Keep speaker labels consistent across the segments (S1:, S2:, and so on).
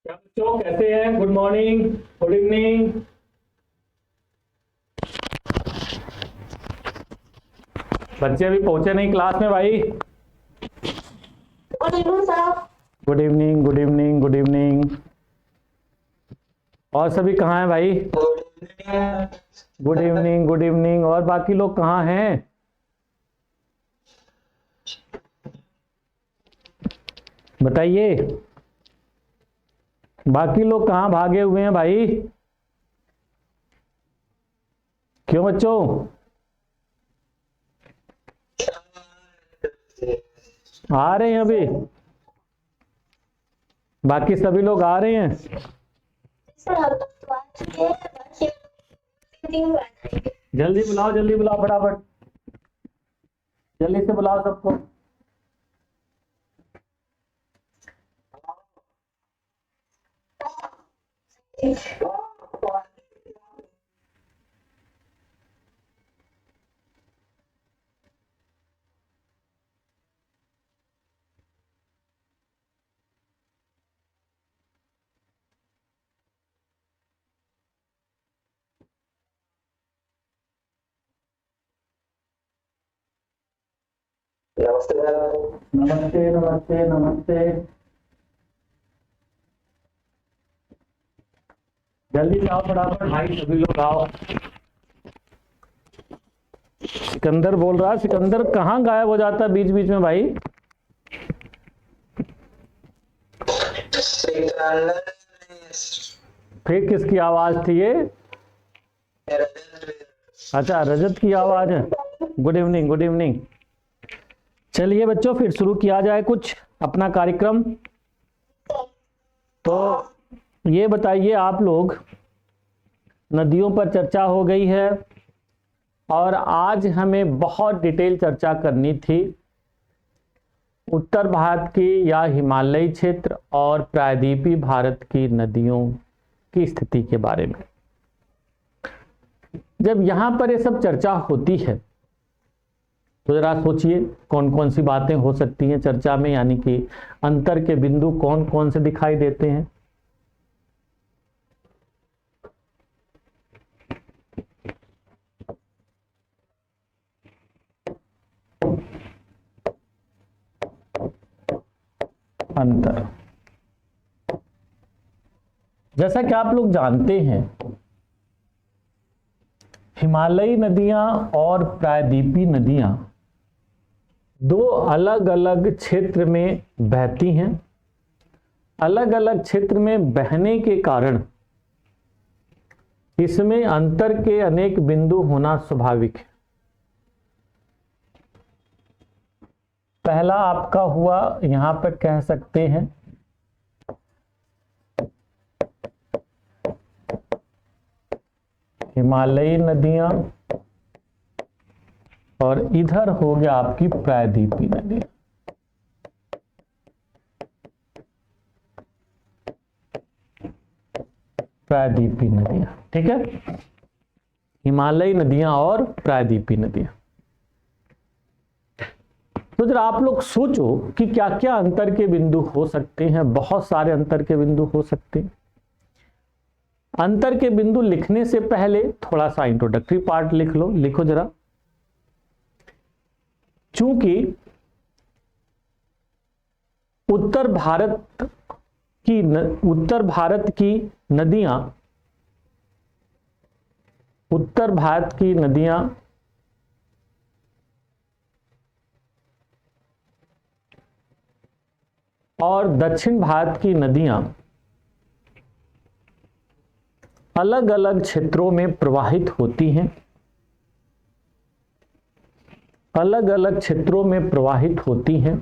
S1: क्या बच्चों कैसे हैं? Good morning, good evening. बच्चे अभी पहुंचे नहीं क्लास में भाई।
S2: Good evening sir.
S1: Good evening, good evening, good evening. और सभी कहाँ हैं भाई? Good evening, good evening. और बाकी लोग कहाँ हैं? बताइए, बाकी लोग कहाँ भागे हुए हैं भाई? क्यों बच्चों? आ रहे हैं अभी? बाकी सभी लोग आ रहे हैं?
S2: सर हम लोग तो आ चुके हैं, बाकी मीटिंग आ जाएंगे।
S1: जल्दी बुलाओ फटाफट। जल्दी से बुलाओ सबको।
S2: नमस्ते मैम।
S1: नमस्ते, नमस्ते, नमस्ते। जल्दी से आओ फटाफट भाई, सभी लोग आओ। सिकंदर बोल रहा है। सिकंदर कहाँ गायब हो जाता है बीच बीच में भाई? फिर किसकी आवाज थी ये? अच्छा, रजत की आवाज है। Good evening, good evening. चलिए बच्चों, फिर शुरू किया जाए कुछ अपना कार्यक्रम। तो ये बताइए आप लोग, नदियों पर चर्चा हो गई है और आज हमें बहुत डिटेल चर्चा करनी थी उत्तर भारत की या हिमालयी क्षेत्र और प्रायद्वीपीय भारत की नदियों की स्थिति के बारे में। जब यहाँ पर ये सब चर्चा होती है तो जरा सोचिए कौन कौन सी बातें हो सकती हैं चर्चा में, यानी कि अंतर के बिंदु कौन कौन से दिखाई देते हैं। अंतर, जैसा कि आप लोग जानते हैं, हिमालयी नदियां और प्रायद्वीपीय नदियां दो अलग अलग क्षेत्र में बहती हैं। अलग अलग क्षेत्र में बहने के कारण इसमें अंतर के अनेक बिंदु होना स्वाभाविक है। पहला आपका हुआ, यहां पर कह सकते हैं हिमालयी नदियां और इधर हो गया आपकी प्रायद्वीपीय नदियां। प्रायद्वीपीय नदियां, ठीक है, हिमालयी नदियां और प्रायद्वीपीय नदियां। तो जरा आप लोग सोचो कि क्या क्या अंतर के बिंदु हो सकते हैं। बहुत सारे अंतर के बिंदु हो सकते हैं। अंतर के बिंदु लिखने से पहले थोड़ा सा इंट्रोडक्टरी पार्ट लिख लो, लिखो जरा। चूंकि उत्तर भारत की नदियां और दक्षिण भारत की नदियां अलग अलग क्षेत्रों में प्रवाहित होती हैं। अलग अलग क्षेत्रों में प्रवाहित होती हैं।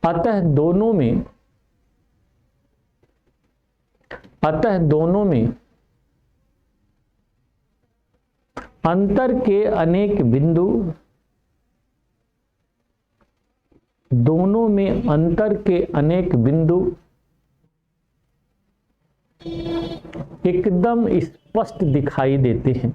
S1: अतः दोनों में अंतर के अनेक बिंदु, दोनों में अंतर के अनेक बिंदु एकदम स्पष्ट दिखाई देते हैं।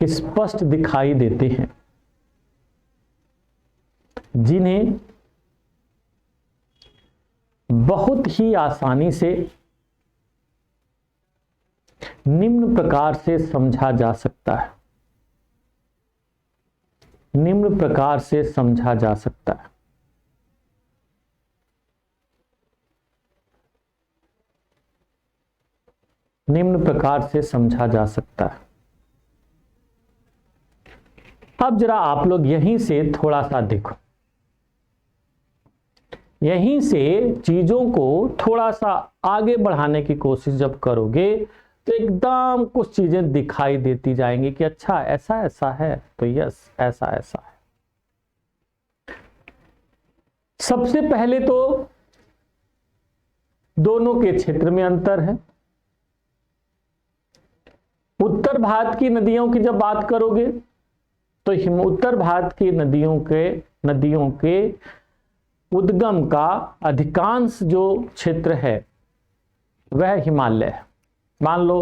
S1: स्पष्ट दिखाई देते हैं, जिन्हें बहुत ही आसानी से निम्न प्रकार से समझा जा सकता है। निम्न प्रकार से समझा जा सकता है। निम्न प्रकार से समझा जा सकता है। अब जरा आप लोग यहीं से थोड़ा सा देखो, यहीं से चीजों को थोड़ा सा आगे बढ़ाने की कोशिश जब करोगे तो एकदम कुछ चीजें दिखाई देती जाएंगी कि अच्छा ऐसा ऐसा है, तो यस ऐसा ऐसा है। सबसे पहले तो दोनों के क्षेत्र में अंतर है। उत्तर भारत की नदियों की जब बात करोगे तो उत्तर भारत की नदियों के उद्गम का अधिकांश जो क्षेत्र है वह हिमालय है। मान लो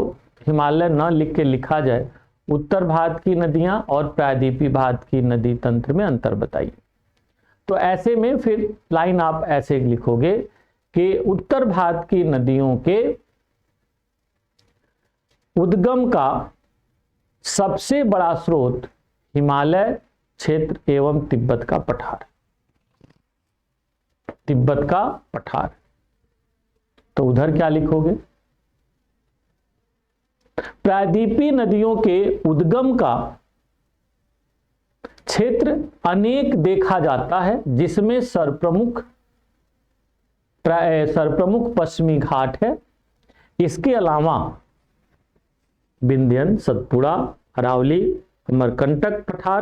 S1: हिमालय न लिख के लिखा जाए, उत्तर भारत की नदियां और प्रायद्वीपीय भारत की नदी तंत्र में अंतर बताइए। तो ऐसे में फिर लाइन आप ऐसे लिखोगे कि उत्तर भारत की नदियों के उद्गम का सबसे बड़ा स्रोत हिमालय क्षेत्र एवं तिब्बत का पठार, तिब्बत का पठार। तो उधर क्या लिखोगे? प्रायद्वीपीय नदियों के उद्गम का क्षेत्र अनेक देखा जाता है, जिसमें सर्वप्रमुख पश्चिमी घाट है। इसके अलावा विंध्यन, सतपुड़ा, अरावली, अमरकंटक पठार,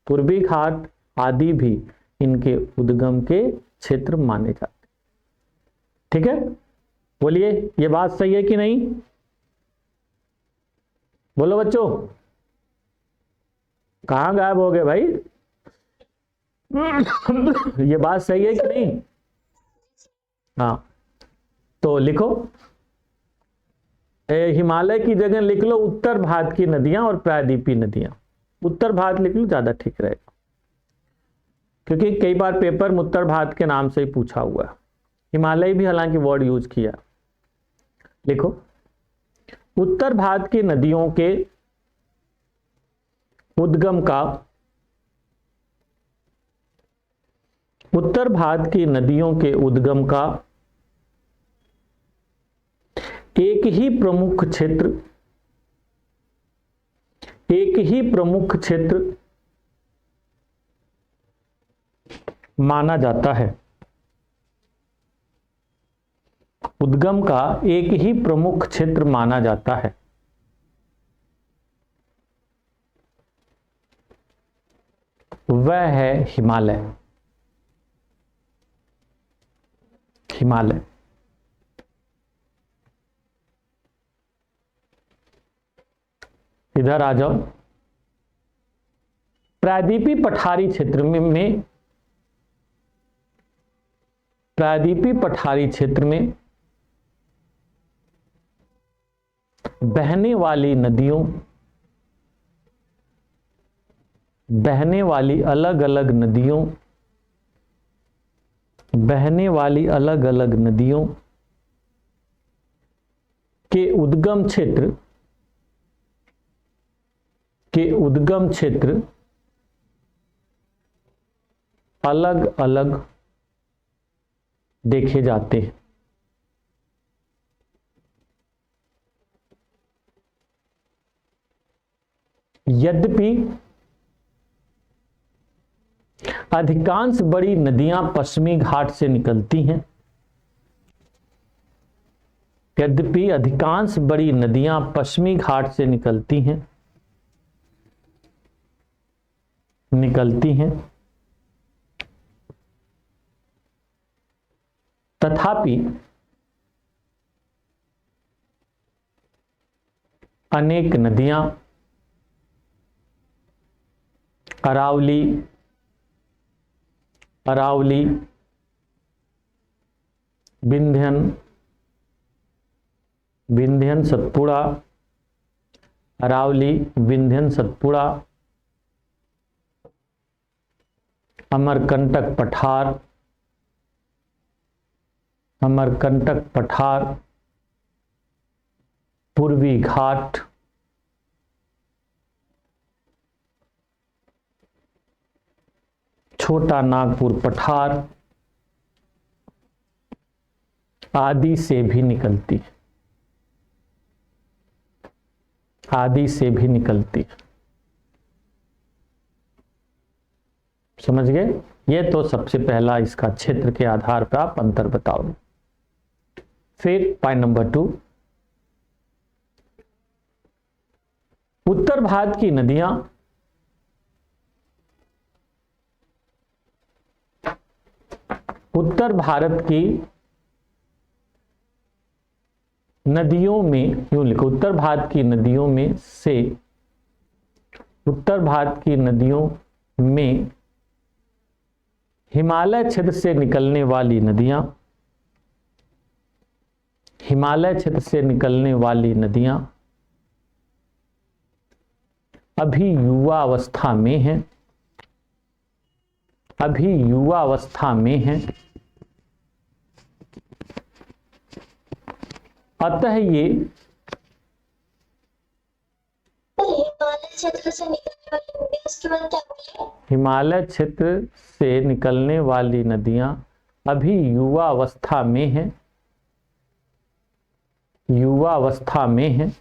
S1: पूर्वी घाट आदि भी इनके उद्गम के क्षेत्र माने जाते। ठीक है, बोलिए ये बात सही है कि नहीं? बोलो बच्चों, कहां गायब हो गए भाई? ये बात सही है कि नहीं? हाँ, तो लिखो, हिमालय की जगह लिख लो उत्तर भारत की नदियां और प्रायद्वीपीय नदियां। उत्तर भारत लिख लो, ज्यादा ठीक रहेगा, क्योंकि कई बार पेपर में उत्तर भारत के नाम से ही पूछा हुआ है। हिमालय भी हालांकि वर्ड यूज किया। लिखो, उत्तर भारत की नदियों के उद्गम का, उत्तर भारत की नदियों के उद्गम का एक ही प्रमुख क्षेत्र माना जाता है। उद्गम का एक ही प्रमुख क्षेत्र माना जाता है। वह है हिमालय। हिमालय इधर आ जाओ। प्रायद्वीपीय पठारी क्षेत्र में प्रायद्वीपीय पठारी क्षेत्र में बहने वाली नदियों, बहने वाली अलग अलग नदियों, बहने वाली अलग अलग नदियों के उद्गम क्षेत्र अलग अलग देखे जाते हैं। यद्यपि अधिकांश बड़ी नदियां पश्चिमी घाट से निकलती हैं, यद्यपि अधिकांश बड़ी नदियां पश्चिमी घाट से निकलती हैं, तथापि अनेक नदियां अरावली, विंध्यन, सतपुड़ा, अरावली, विंध्यन, सतपुड़ा, अमरकंटक पठार, अमरकंटक पठार, पूर्वी घाट, छोटा नागपुर पठार आदि से भी निकलती है, आदि से भी निकलती है। समझ गए? ये तो सबसे पहला इसका क्षेत्र के आधार पर आप अंतर बताओ। फिर पॉइंट नंबर 2, उत्तर भारत की नदियां उत्तर भारत की नदियों में, यूं लिखो, उत्तर भारत की नदियों में से, उत्तर भारत की नदियों में हिमालय क्षेत्र से निकलने वाली नदियां, हिमालय क्षेत्र से निकलने वाली नदियां अभी युवा अवस्था में हैं, अभी युवा अवस्था में हैं, अतः ये
S2: हिमालय क्षेत्र से निकलने वाली नदियां, उसके बाद क्या बोले?
S1: हिमालय क्षेत्र से निकलने वाली नदियां अभी युवा अवस्था में हैं, युवा अवस्था में हैं,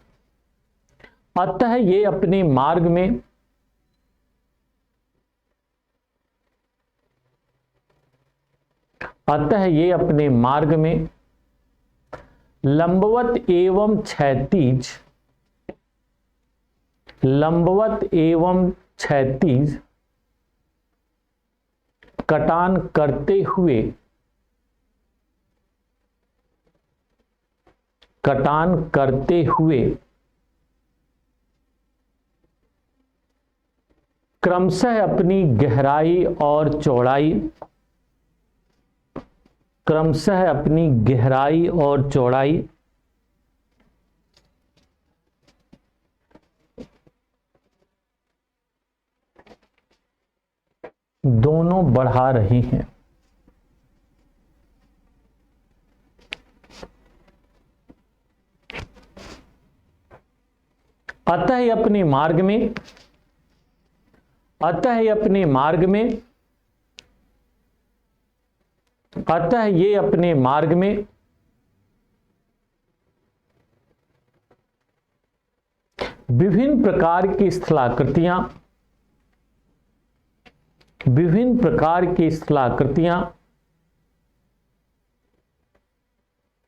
S1: अतः ये अपने मार्ग में अतः ये अपने मार्ग में लंबवत एवं क्षैतिज, लंबवत एवं क्षैतिज कटान करते हुए, कटान करते हुए क्रमशः अपनी गहराई और चौड़ाई, क्रमशः अपनी गहराई और चौड़ाई दोनों बढ़ा रही हैं। अतः ये अपने मार्ग में, अतः ये अपने मार्ग में, अतः ये अपने मार्ग में विभिन्न प्रकार की स्थलाकृतियां, विभिन्न प्रकार की स्थलाकृतियां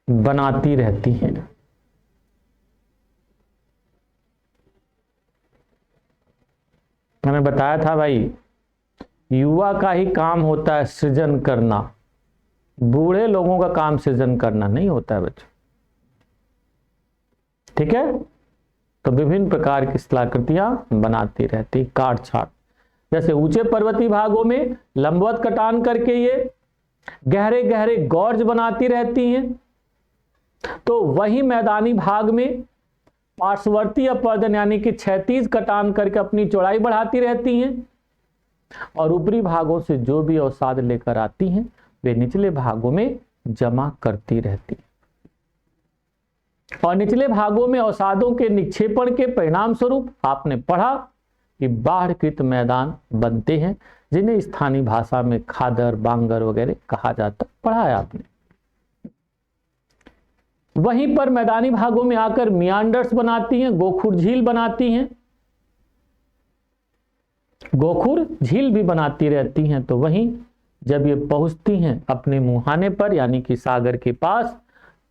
S1: बनाती रहती हैं। मैंने बताया था भाई, युवा का ही काम होता है सृजन करना, बूढ़े लोगों का काम सृजन करना नहीं होता है बच्चों। ठीक है? तो विभिन्न प्रकार की स्थलाकृतियां बनाती रहती, काट छाट। जैसे ऊंचे पर्वतीय भागों में लंबवत कटान करके ये गहरे गहरे गॉर्ज बनाती रहती हैं, तो वही मैदानी भाग में पार्श्ववर्ती अपर्दन यानी कि क्षैतिज कटान करके अपनी चौड़ाई बढ़ाती रहती हैं, और ऊपरी भागों से जो भी अवसाद लेकर आती हैं वे निचले भागों में जमा करती रहती हैं। और निचले भागों में अवसादों के निक्षेपण के परिणाम स्वरूप आपने पढ़ा कि बाढ़कृत मैदान बनते हैं, जिन्हें स्थानीय भाषा में खादर, बांगर वगैरह कहा जाता, पढ़ा है आपने। वहीं पर मैदानी भागों में आकर मियांडर्स बनाती हैं, गोखुर झील बनाती हैं, गोखुर झील भी बनाती रहती हैं। तो वहीं जब ये पहुंचती हैं अपने मुहाने पर यानी कि सागर के पास,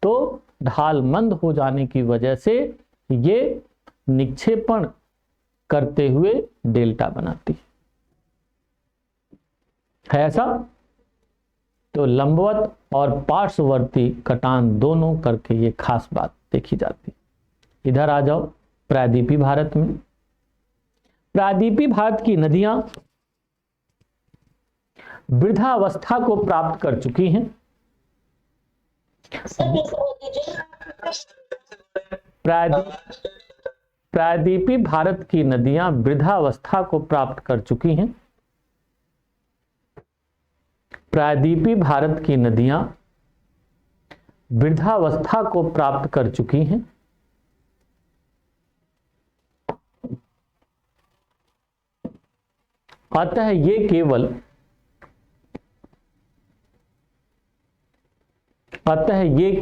S1: तो ढाल मंद हो जाने की वजह से ये निक्षेपण करते हुए डेल्टा बनाती है ऐसा। तो लंबवत और पार्श्ववर्ती कटान दोनों करके ये खास बात देखी जाती है। इधर आ जाओ प्रायद्वीपीय भारत में। प्रायद्वीपीय भारत की नदियां वृद्धावस्था को प्राप्त कर चुकी हैं। प्रायद्वीपीय भारत की नदियां वृद्धावस्था को प्राप्त कर चुकी हैं। प्रायद्वीपीय भारत की नदियां वृद्धावस्था को प्राप्त कर चुकी हैं। अतः ये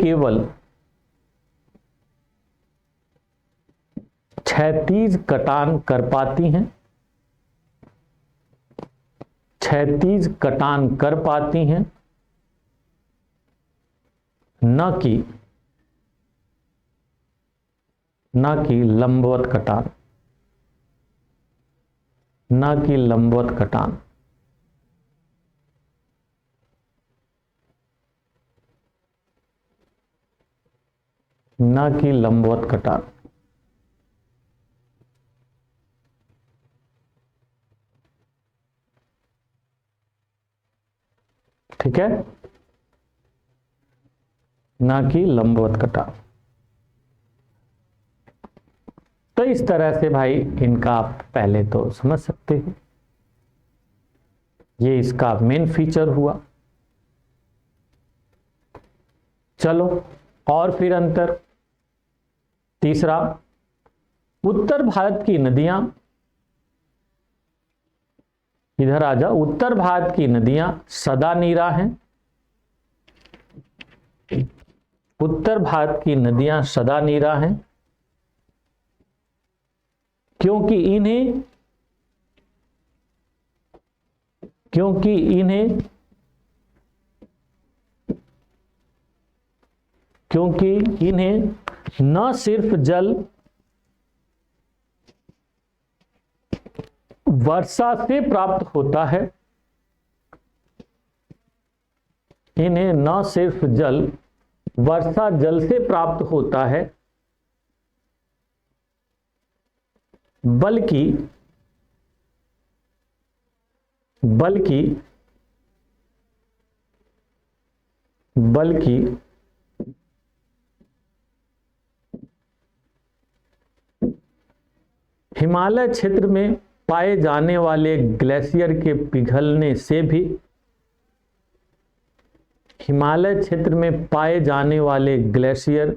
S1: केवल क्षैतिज कटान कर पाती हैं, क्षैतिज कटान कर पाती हैं, न कि लंबवत कटान, न कि लंबवत कटान। न कि लंबवत कटान। ठीक है, ना कि लंबवत कटान। तो इस तरह से भाई इनका आप पहले तो समझ सकते हो, ये इसका मेन फीचर हुआ। चलो और फिर अंतर तीसरा, उत्तर भारत की नदियां, इधर आ जाओ, उत्तर भारत की नदियां सदा नीरा हैं। उत्तर भारत की नदियां सदा नीरा हैं क्योंकि इन्हें न सिर्फ जल वर्षा से प्राप्त होता है, इन्हें न सिर्फ जल वर्षा जल से प्राप्त होता है, बल्कि हिमालय क्षेत्र में पाए जाने वाले ग्लेशियर के पिघलने से भी, हिमालय क्षेत्र में पाए जाने वाले ग्लेशियर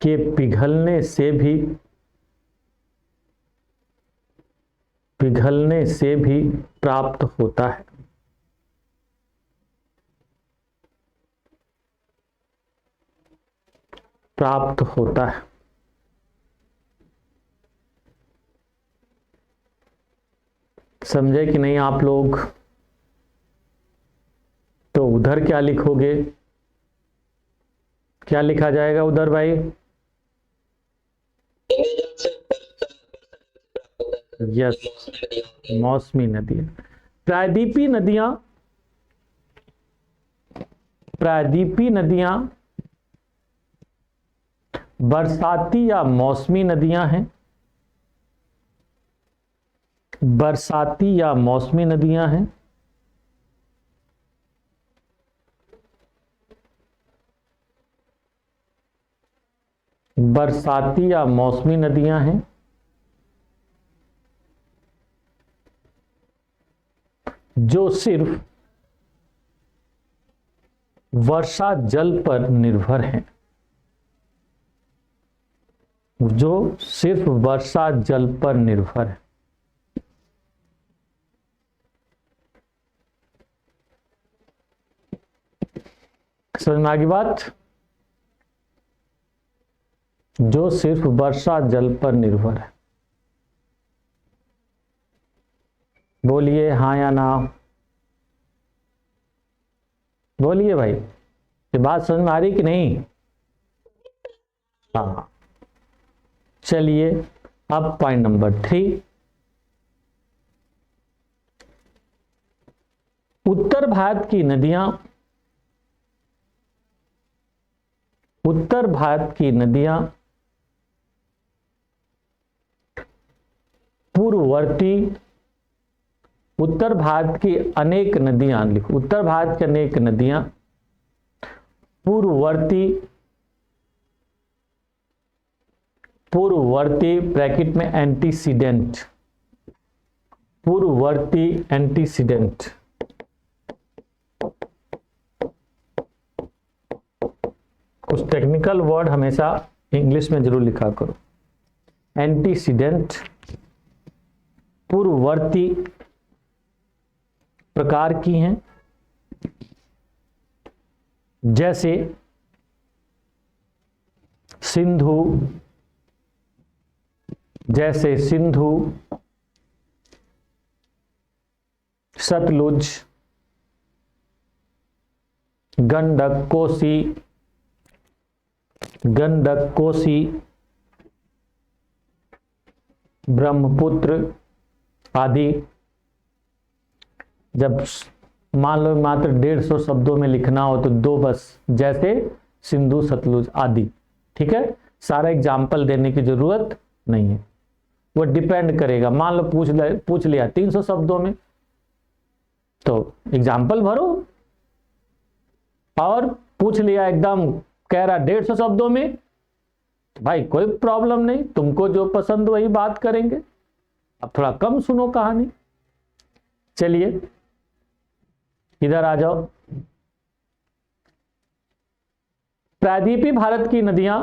S1: के पिघलने से भी प्राप्त होता है। प्राप्त होता है। समझे कि नहीं आप लोग? तो उधर क्या लिखोगे, क्या लिखा जाएगा उधर भाई? यस, मौसमी नदियां। प्रायद्वीपीय नदियां बरसाती या मौसमी नदियां हैं। बरसाती या मौसमी नदियां हैं। बरसाती या मौसमी नदियां हैं जो सिर्फ वर्षा जल पर निर्भर हैं, जो सिर्फ वर्षा जल पर निर्भर है। समझ में आ गई बात? जो सिर्फ वर्षा जल पर निर्भर है। बोलिए हाँ या ना, बोलिए भाई, ये बात समझ में आ रही कि नहीं? हाँ, चलिए अब पॉइंट नंबर 3, उत्तर भारत की नदियां पूर्ववर्ती, उत्तर भारत की अनेक नदियां लिखो, उत्तर भारत की अनेक नदियां पूर्ववर्ती पूर्ववर्ती ब्रैकेट में एंटीसीडेंट, पूर्ववर्ती एंटीसीडेंट, कुछ टेक्निकल वर्ड हमेशा इंग्लिश में जरूर लिखा करो। एंटीसीडेंट पूर्ववर्ती प्रकार की हैं, जैसे सिंधु, जैसे सिंधु, सतलुज, गंडक, कोसी, गंडक, कोसी, ब्रह्मपुत्र आदि। जब मान लो मात्र 150 शब्दों में लिखना हो तो 2 बस, जैसे सिंधु, सतलुज आदि। ठीक है, सारा एग्जाम्पल देने की जरूरत नहीं है, वो डिपेंड करेगा। मान लो पूछ लिया 300 शब्दों में, तो एग्जाम्पल भरो, और पूछ लिया एकदम कह रहा 150 शब्दों में, भाई कोई प्रॉब्लम नहीं, तुमको जो पसंद वही बात करेंगे। अब थोड़ा कम सुनो कहानी। चलिए इधर आ जाओ। प्रायद्वीपीय भारत की नदियां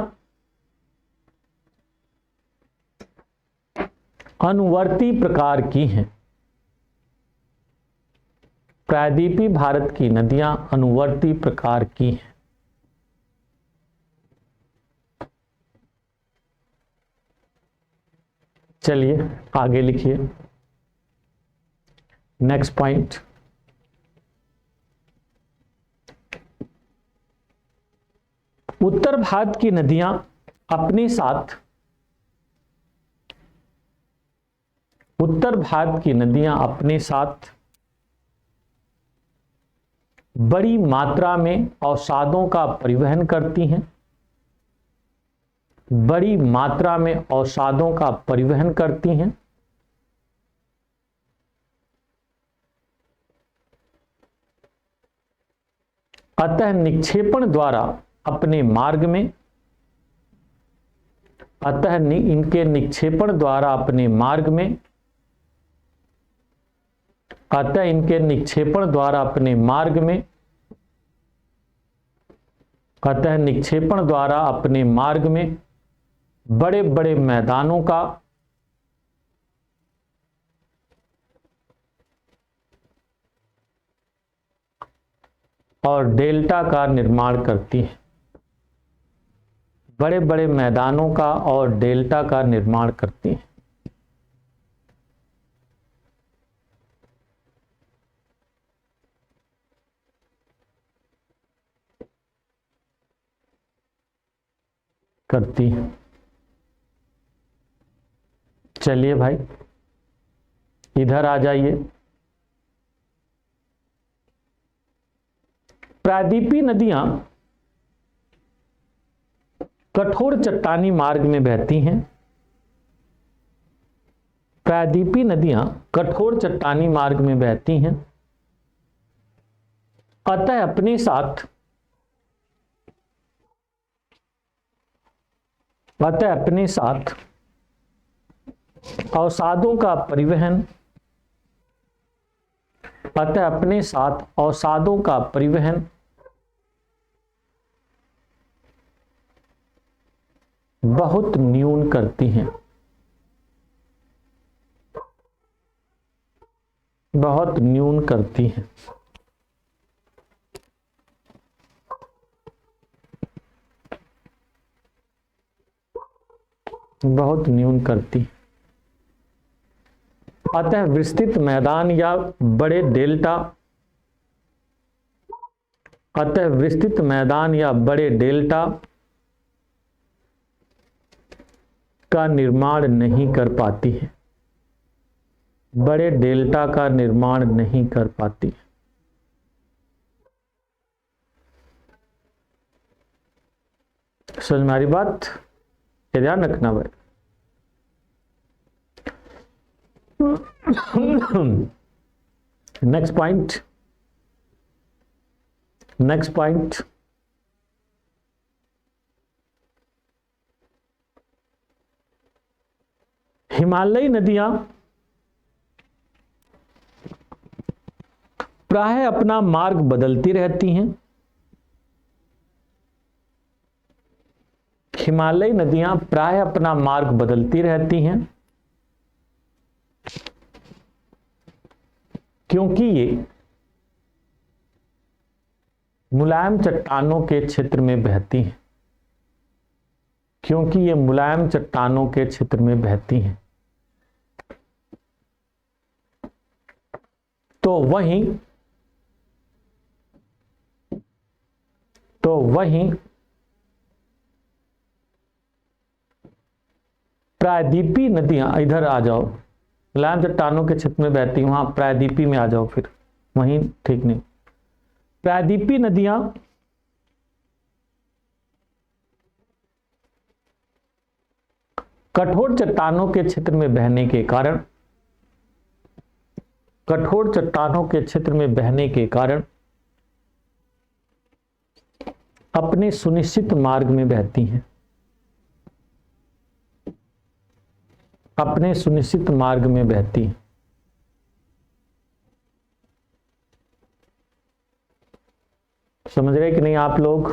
S1: अनुवर्ती प्रकार की हैं। प्रायद्वीपीय भारत की नदियां अनुवर्ती प्रकार की हैं। चलिए आगे लिखिए नेक्स्ट पॉइंट। उत्तर भारत की नदियां अपने साथ, उत्तर भारत की नदियां अपने साथ बड़ी मात्रा में अवसादों का परिवहन करती हैं, बड़ी मात्रा में अवसादों का परिवहन करती हैं। अतः निक्षेपण द्वारा अपने मार्ग में, अतः इनके निक्षेपण द्वारा अपने मार्ग में, अतः इनके निक्षेपण द्वारा अपने मार्ग में, अतः निक्षेपण द्वारा अपने मार्ग में बड़े बड़े मैदानों का और डेल्टा का निर्माण करती है, बड़े बड़े मैदानों का और डेल्टा का निर्माण करती है। करती है। चलिए भाई इधर आ जाइए। प्रायद्वीपीय नदियां कठोर चट्टानी मार्ग में बहती हैं। प्रायद्वीपीय नदियां कठोर चट्टानी मार्ग में बहती हैं, अतः अपने साथ, अतः अपने साथ अवसादों का परिवहन, अतः अपने साथ अवसादों का परिवहन बहुत न्यून करती हैं, बहुत न्यून करती हैं। बहुत न्यून करती। अतः विस्तृत मैदान या बड़े डेल्टा, अतः विस्तृत मैदान या बड़े डेल्टा का निर्माण नहीं कर पाती है, बड़े डेल्टा का निर्माण नहीं कर पाती है। समझ में आ रही बात? ये ध्यान रखना भाई। नेक्स्ट पॉइंट, नेक्स्ट पॉइंट, हिमालयी नदियां प्रायः अपना मार्ग बदलती रहती हैं। हिमालयी नदियां प्रायः अपना मार्ग बदलती रहती हैं क्योंकि ये मुलायम चट्टानों के क्षेत्र में बहती हैं। क्योंकि ये मुलायम चट्टानों के क्षेत्र में बहती हैं। तो वहीं प्रायद्वीपीय नदियां, इधर आ जाओ, मुलायम चट्टानों के क्षेत्र में बहती, वहां प्रायद्वीपीय में आ जाओ, फिर वहीं ठीक नहीं। प्रायद्वीपीय नदियां कठोर चट्टानों के क्षेत्र में बहने के कारण, कठोर चट्टानों के क्षेत्र में बहने के कारण अपने सुनिश्चित मार्ग में बहती हैं। अपने सुनिश्चित मार्ग में बहती हैं। समझ रहे कि नहीं आप लोग?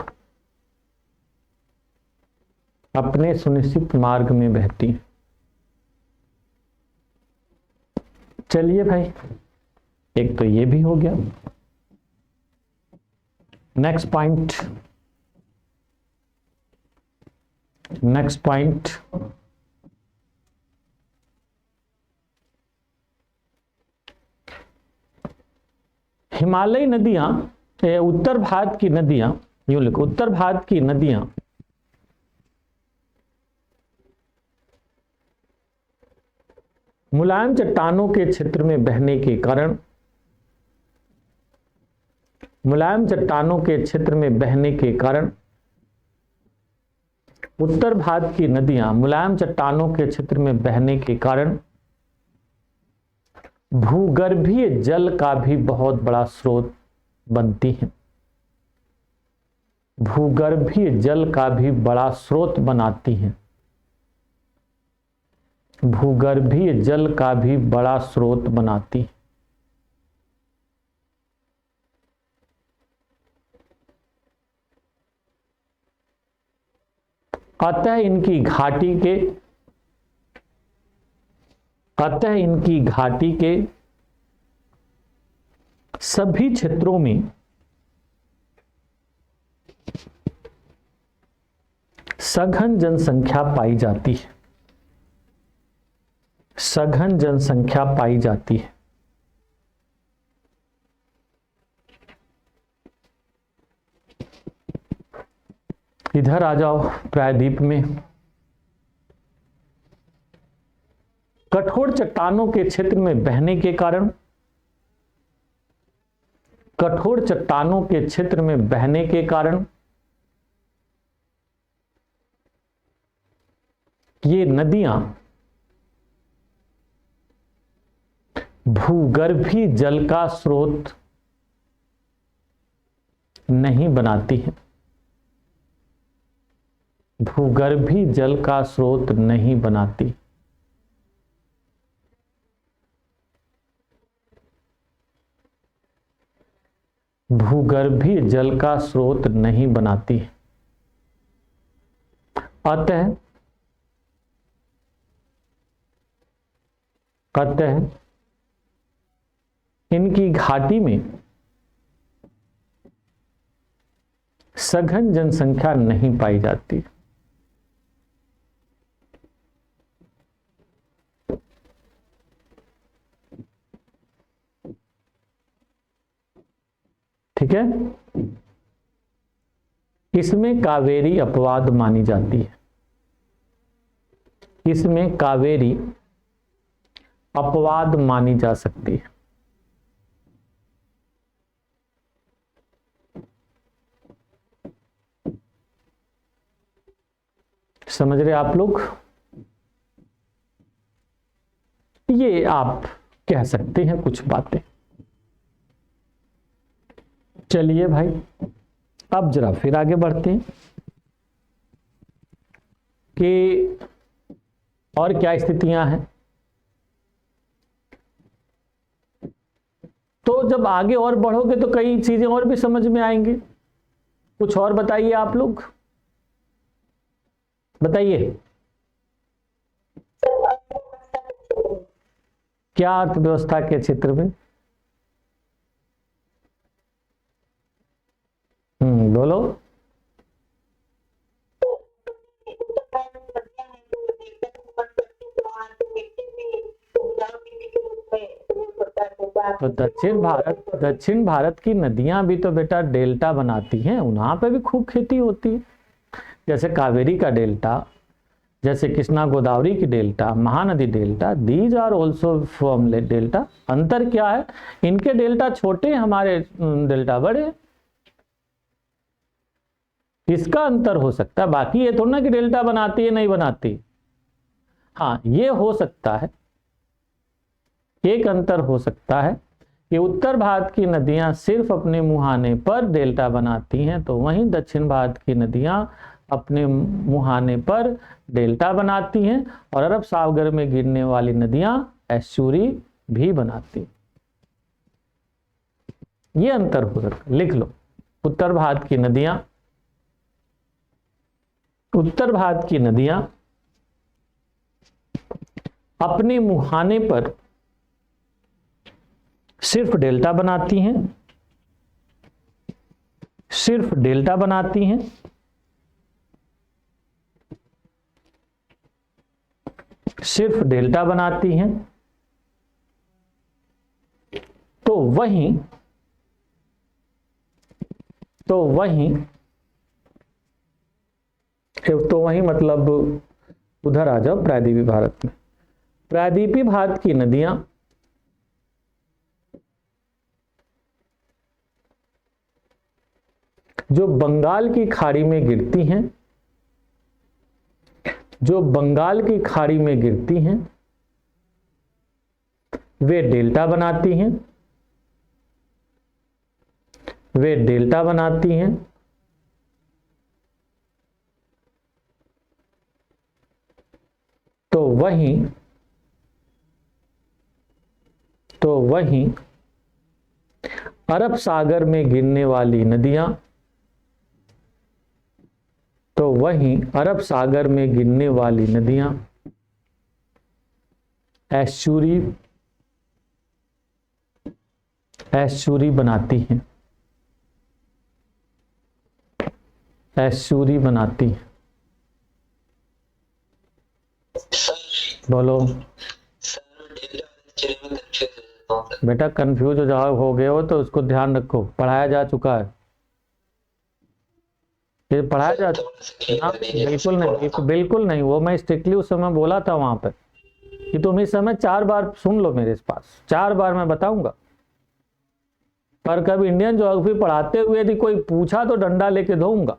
S1: अपने सुनिश्चित मार्ग में बहती हैं। चलिए भाई, एक तो ये भी हो गया। नेक्स्ट पॉइंट, हिमालयी नदियां, उत्तर भारत की नदियां, यूं लिखो, उत्तर भारत की नदियां मुलायम चट्टानों के क्षेत्र में बहने के कारण, मुलायम चट्टानों के क्षेत्र में बहने के कारण उत्तर भारत की नदियां मुलायम चट्टानों के क्षेत्र में बहने के कारण भूगर्भीय जल का भी बहुत बड़ा स्रोत बनती हैं। भूगर्भीय जल का भी बड़ा स्रोत बनाती हैं। भूगर्भीय जल का भी बड़ा स्रोत बनाती है। अतः इनकी घाटी के सभी क्षेत्रों में सघन जनसंख्या पाई जाती है। सघन जनसंख्या पाई जाती है। इधर आ जाओ, प्रायद्वीप में कठोर चट्टानों के क्षेत्र में बहने के कारण, कठोर चट्टानों के क्षेत्र में बहने के कारण ये नदियां भूगर्भीय जल का स्रोत नहीं बनाती है। भूगर्भीय जल का स्रोत नहीं बनाती। भूगर्भीय जल का स्रोत नहीं बनाती है। अतः इनकी घाटी में सघन जनसंख्या नहीं पाई जाती। ठीक है, इसमें कावेरी अपवाद मानी जाती है। इसमें कावेरी अपवाद मानी जा सकती है। समझ रहे आप लोग? ये आप कह सकते हैं कुछ बातें। चलिए भाई, अब जरा फिर आगे बढ़ते हैं कि और क्या स्थितियां हैं। तो जब आगे और बढ़ोगे तो कई चीजें और भी समझ में आएंगी। कुछ और बताइए आप लोग, बताइए क्या अर्थव्यवस्था के क्षेत्र में? बोलो। तो दक्षिण भारत की नदियां भी तो बेटा डेल्टा बनाती हैं, वहां पे भी खूब खेती होती है। जैसे कावेरी का डेल्टा, जैसे कृष्णा गोदावरी की delta, Mahanadi delta, these are also from delta. अंतर क्या है, इनके डेल्टा छोटे, हमारे डेल्टा बड़े, इसका अंतर हो सकता है। बाकी ये थोड़ा ना कि डेल्टा बनाती है नहीं बनाती। हाँ, ये हो सकता है, एक अंतर हो सकता है कि उत्तर भारत की नदियां सिर्फ अपने मुहाने पर डेल्टा बनाती हैं, तो वहीं दक्षिण भारत की नदियां अपने मुहाने पर डेल्टा बनाती हैं, और अरब सागर में गिरने वाली नदियां एस्चुरी भी बनाती। ये अंतर हो सकता है, लिख लो। उत्तर भारत की नदियां अपने मुहाने पर सिर्फ डेल्टा बनाती हैं, सिर्फ डेल्टा बनाती हैं, सिर्फ डेल्टा बनाती हैं। तो वहीं मतलब उधर आ जाओ प्रायद्वीपीय भारत में। प्रायद्वीपीय भारत की नदियां जो बंगाल की खाड़ी में गिरती हैं, जो बंगाल की खाड़ी में गिरती हैं, वे डेल्टा बनाती हैं, वे डेल्टा बनाती हैं। तो वहीं अरब सागर में गिरने वाली नदियां, तो वहीं अरब सागर में गिरने वाली नदियां एस्चुरी बनाती हैं, एस्चुरी बनाती हैं। बोलो बेटा, कंफ्यूज हो गए हो तो उसको ध्यान रखो, पढ़ाया जा चुका है, ये पढ़ाया जा चुका। हाँ, बिल्कुल नहीं, बिल्कुल नहीं, वो मैं स्ट्रिक्टली उस समय बोला था वहां पर कि तुम इस समय 4 बार सुन लो मेरे पास, 4 बार मैं बताऊंगा। पर कभी इंडियन ज्योग्राफी पढ़ाते हुए यदि कोई पूछा तो डंडा लेके दूंगा,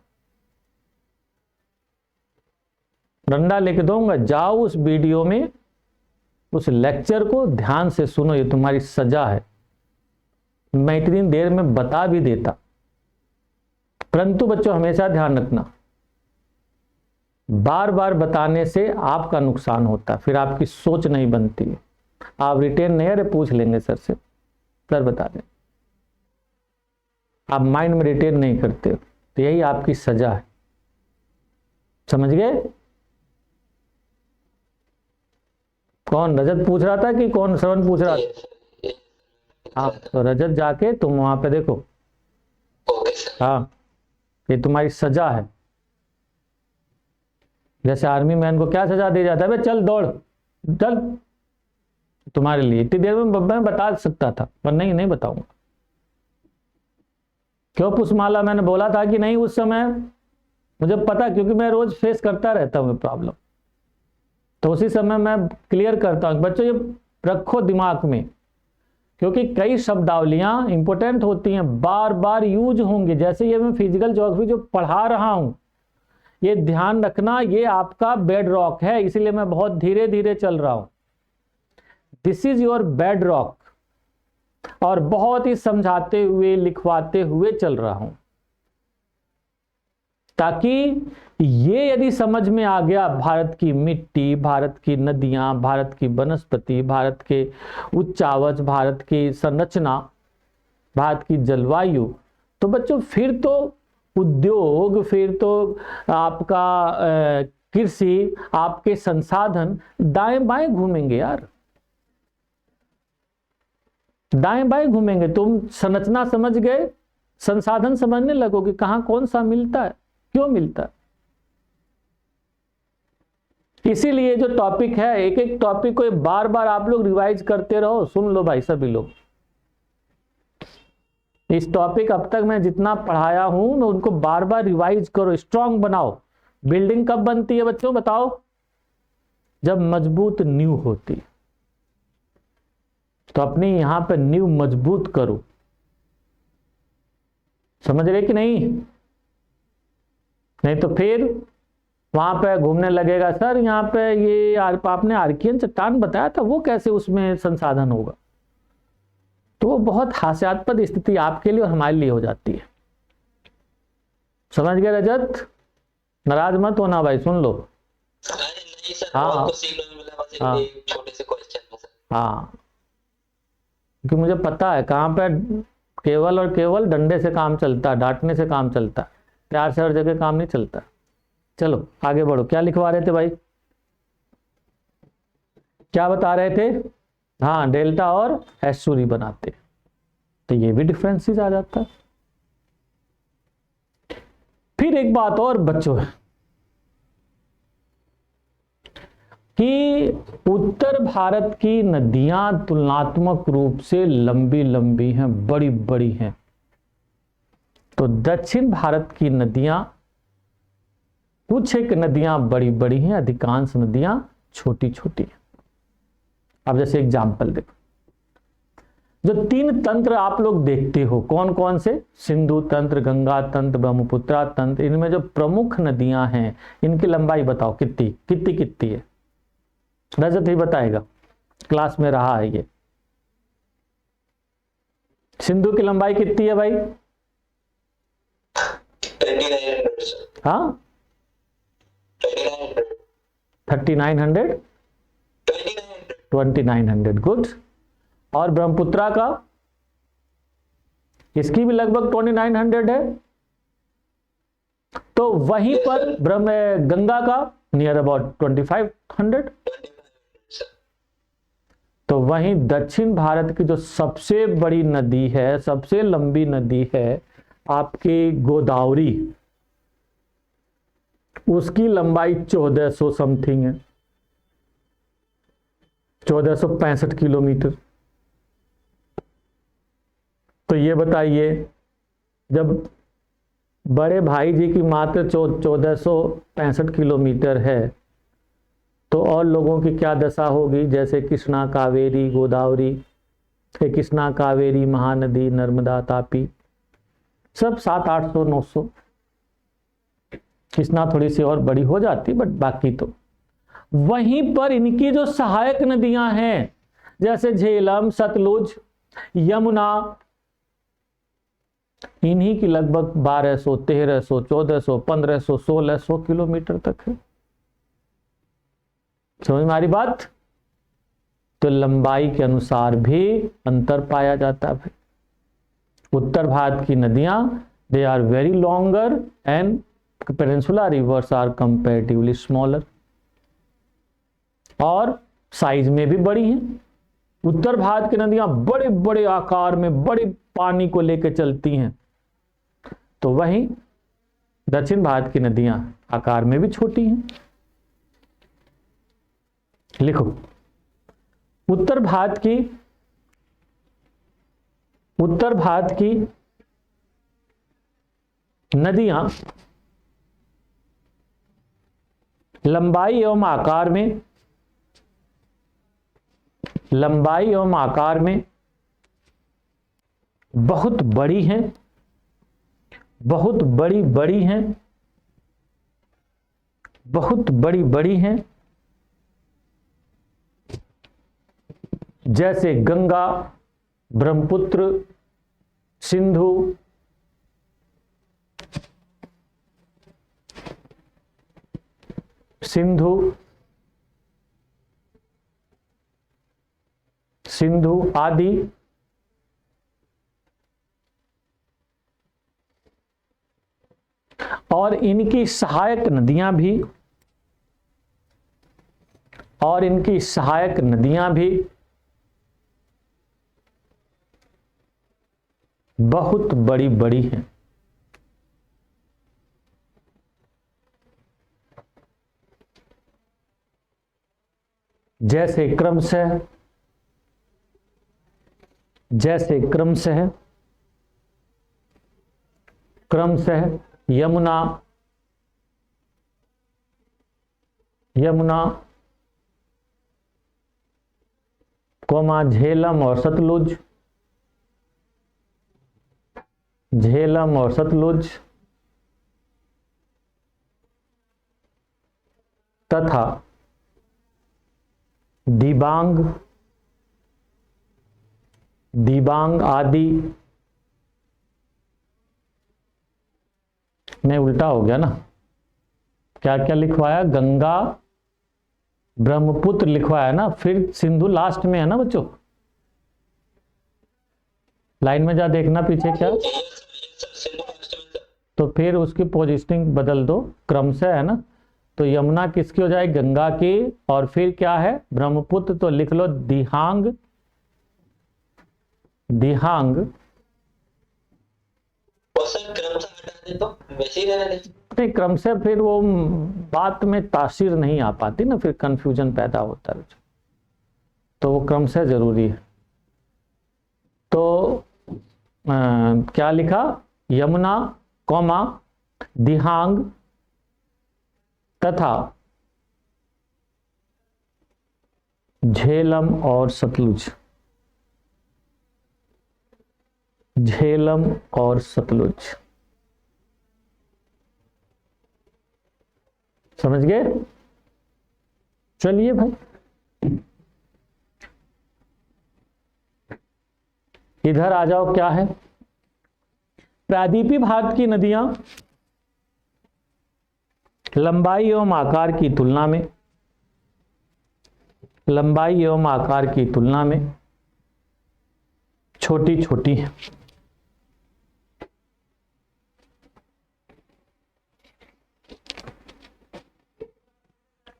S1: डंडा लेके दूंगा। जाओ उस वीडियो में, उस लेक्चर को ध्यान से सुनो, ये तुम्हारी सजा है। मैं इतनी देर में बता भी देता, परंतु बच्चों हमेशा ध्यान रखना, बार बार बताने से आपका नुकसान होता, फिर आपकी सोच नहीं बनती। आप रिटेन नहीं, अरे पूछ लेंगे सर से, सर बता दें, आप माइंड में रिटेन नहीं करते, तो यही आपकी सजा है। समझ गए? कौन रजत पूछ रहा था कि कौन श्रवण पूछ रहा था? हाँ, तो रजत जाके तुम वहां पे देखो। हाँ, ये तुम्हारी सजा है। जैसे आर्मी मैन को क्या सजा दी जाता है, भाई चल दौड़ चल, तुम्हारे लिए इतनी देर में मैं बता सकता था, पर नहीं बताऊंगा। क्यों पुष्पमाला? मैंने बोला था कि नहीं उस समय, मुझे पता, क्योंकि मैं रोज फेस करता रहता हूँ प्रॉब्लम, तो उसी समय मैं क्लियर करता हूँ। बच्चों ये रखो दिमाग में, क्योंकि कई शब्दावलियां इंपॉर्टेंट होती हैं, बार बार यूज होंगे। जैसे ये मैं फिजिकल ज्योग्राफी जो पढ़ा रहा हूं, ये ध्यान रखना, ये आपका बेड रॉक है, इसीलिए मैं बहुत धीरे धीरे चल रहा हूं। This is your bed rock, और बहुत ही समझाते हुए लिखवाते हुए चल रहा हूं, ताकि ये यदि समझ में आ गया, भारत की मिट्टी, भारत की नदियां, भारत की वनस्पति, भारत के उच्चावच, भारत की संरचना, भारत की जलवायु, तो बच्चों फिर तो उद्योग, फिर तो आपका कृषि, आपके संसाधन दाएं बाएं घूमेंगे यार, दाएं बाएं घूमेंगे। तुम संरचना समझ गए, संसाधन समझने लगोगे कहां कौन सा मिलता है, क्यों मिलता है। इसीलिए जो टॉपिक है, एक एक टॉपिक को बार बार आप लोग रिवाइज करते रहो। सुन लो भाई सभी लोग, इस टॉपिक अब तक मैं जितना पढ़ाया हूं मैं उनको बार बार रिवाइज करो, स्ट्रांग बनाओ। बिल्डिंग कब बनती है बच्चों बताओ? जब मजबूत नींव होती है। तो अपनी यहां पे नींव मजबूत करो, समझ रहे कि नहीं? नहीं तो फिर वहां पे घूमने लगेगा, सर यहाँ पे ये आपने आर्कियन चट्टान बताया था, वो कैसे उसमें संसाधन होगा? तो वो बहुत हास्यास्पद स्थिति आपके लिए और हमारे लिए हो जाती है। समझ गए रजत? नाराज मत होना भाई, सुन लो।
S3: नहीं सर,
S1: हाँ
S3: बहुत कुछ सीखने को मिला, बस
S1: हाँ
S3: एक छोटे से क्वेश्चन में सर।
S1: हाँ, क्योंकि मुझे पता है कहाँ पे केवल और केवल डंडे से काम चलता है, डांटने से काम चलता है, प्यार से हर जगह काम नहीं चलता। चलो आगे बढ़ो, क्या लिखवा रहे थे भाई? क्या बता रहे थे? हाँ, डेल्टा और एस्चुरी बनाते, तो ये भी डिफरेंसेस आ जाता है। फिर एक बात और बच्चों है कि उत्तर भारत की नदियां तुलनात्मक रूप से लंबी लंबी हैं, बड़ी बड़ी हैं। तो दक्षिण भारत की नदियां, कुछ एक नदियां बड़ी बड़ी हैं, अधिकांश नदियां छोटी छोटी हैं। अब जैसे एग्जाम्पल देखो, जो 3 तंत्र आप लोग देखते हो कौन कौन से? सिंधु तंत्र, गंगा तंत्र, ब्रह्मपुत्रा तंत्र। इनमें जो प्रमुख नदियां हैं इनकी लंबाई बताओ कितनी कितनी कितनी है? रजत ही बताएगा, क्लास में रहा है ये। सिंधु की लंबाई कितनी है भाई?
S3: 2900
S1: हाँ
S3: 2900
S1: 3900 गुड। और ब्रह्मपुत्रा का? इसकी भी लगभग 2900 है। तो वहीं पर गंगा का नियर अबाउट 2500। तो वहीं दक्षिण भारत की जो सबसे बड़ी नदी है, सबसे लंबी नदी है आपकी गोदावरी, उसकी लंबाई 1400 समथिंग है, 1465 किलोमीटर। तो ये बताइए, जब बड़े भाई जी की मात्र 1465 किलोमीटर है तो और लोगों की क्या दशा होगी? जैसे कृष्णा, कावेरी, गोदावरी, कृष्णा, कावेरी, महानदी, नर्मदा, तापी, सब 700, 800, 900। कृष्णा थोड़ी सी और बड़ी हो जाती, बट बाकी तो। वहीं पर इनकी जो सहायक नदियां हैं जैसे झेलम, सतलुज, यमुना, इन्हीं की लगभग 1200, 1300, 1400, 1500, 1600 किलोमीटर तक है। समझ में आ रही बात? तो लंबाई के अनुसार भी अंतर पाया जाता है भाई। उत्तर भारत की नदियां they are very longer and peninsula rivers are comparatively smaller, और साइज में भी बड़ी हैं। उत्तर भारत की नदियां बड़े बड़े आकार में बड़े पानी को लेकर चलती हैं, तो वहीं दक्षिण भारत की नदियां आकार में भी छोटी हैं। लिखो, उत्तर भारत की नदियां लंबाई एवं आकार में बहुत बड़ी हैं, बहुत बड़ी हैं, बहुत बड़ी हैं। जैसे गंगा, ब्रह्मपुत्र, सिंधु, आदि। और इनकी सहायक नदियां भी बहुत बड़ी बड़ी हैं। जैसे क्रमशः यमुना कोमा झेलम और सतलुज तथा दिबांग आदि नहीं, उल्टा हो गया ना, क्या क्या लिखवाया, गंगा ब्रह्मपुत्र लिखवाया ना, फिर सिंधु लास्ट में है ना बच्चों। लाइन में जा देखना पीछे क्या, तो फिर उसकी पोजीशनिंग बदल दो, क्रमशः है ना, तो यमुना किसकी हो जाएगी, गंगा की, और फिर क्या है ब्रह्मपुत्र, तो लिख लो दिहांग नहीं, क्रमशः फिर वो बात में तासीर नहीं आ पाती ना, फिर कंफ्यूजन पैदा होता है, तो वो क्रमशः जरूरी है। तो क्या लिखा, यमुना कौमा दिहांग तथा झेलम और सतलुज, समझ गए। चलिए भाई, इधर आ जाओ, क्या है, प्रायद्वीपीय भारत की नदियां लंबाई एवं आकार की तुलना में छोटी छोटी हैं।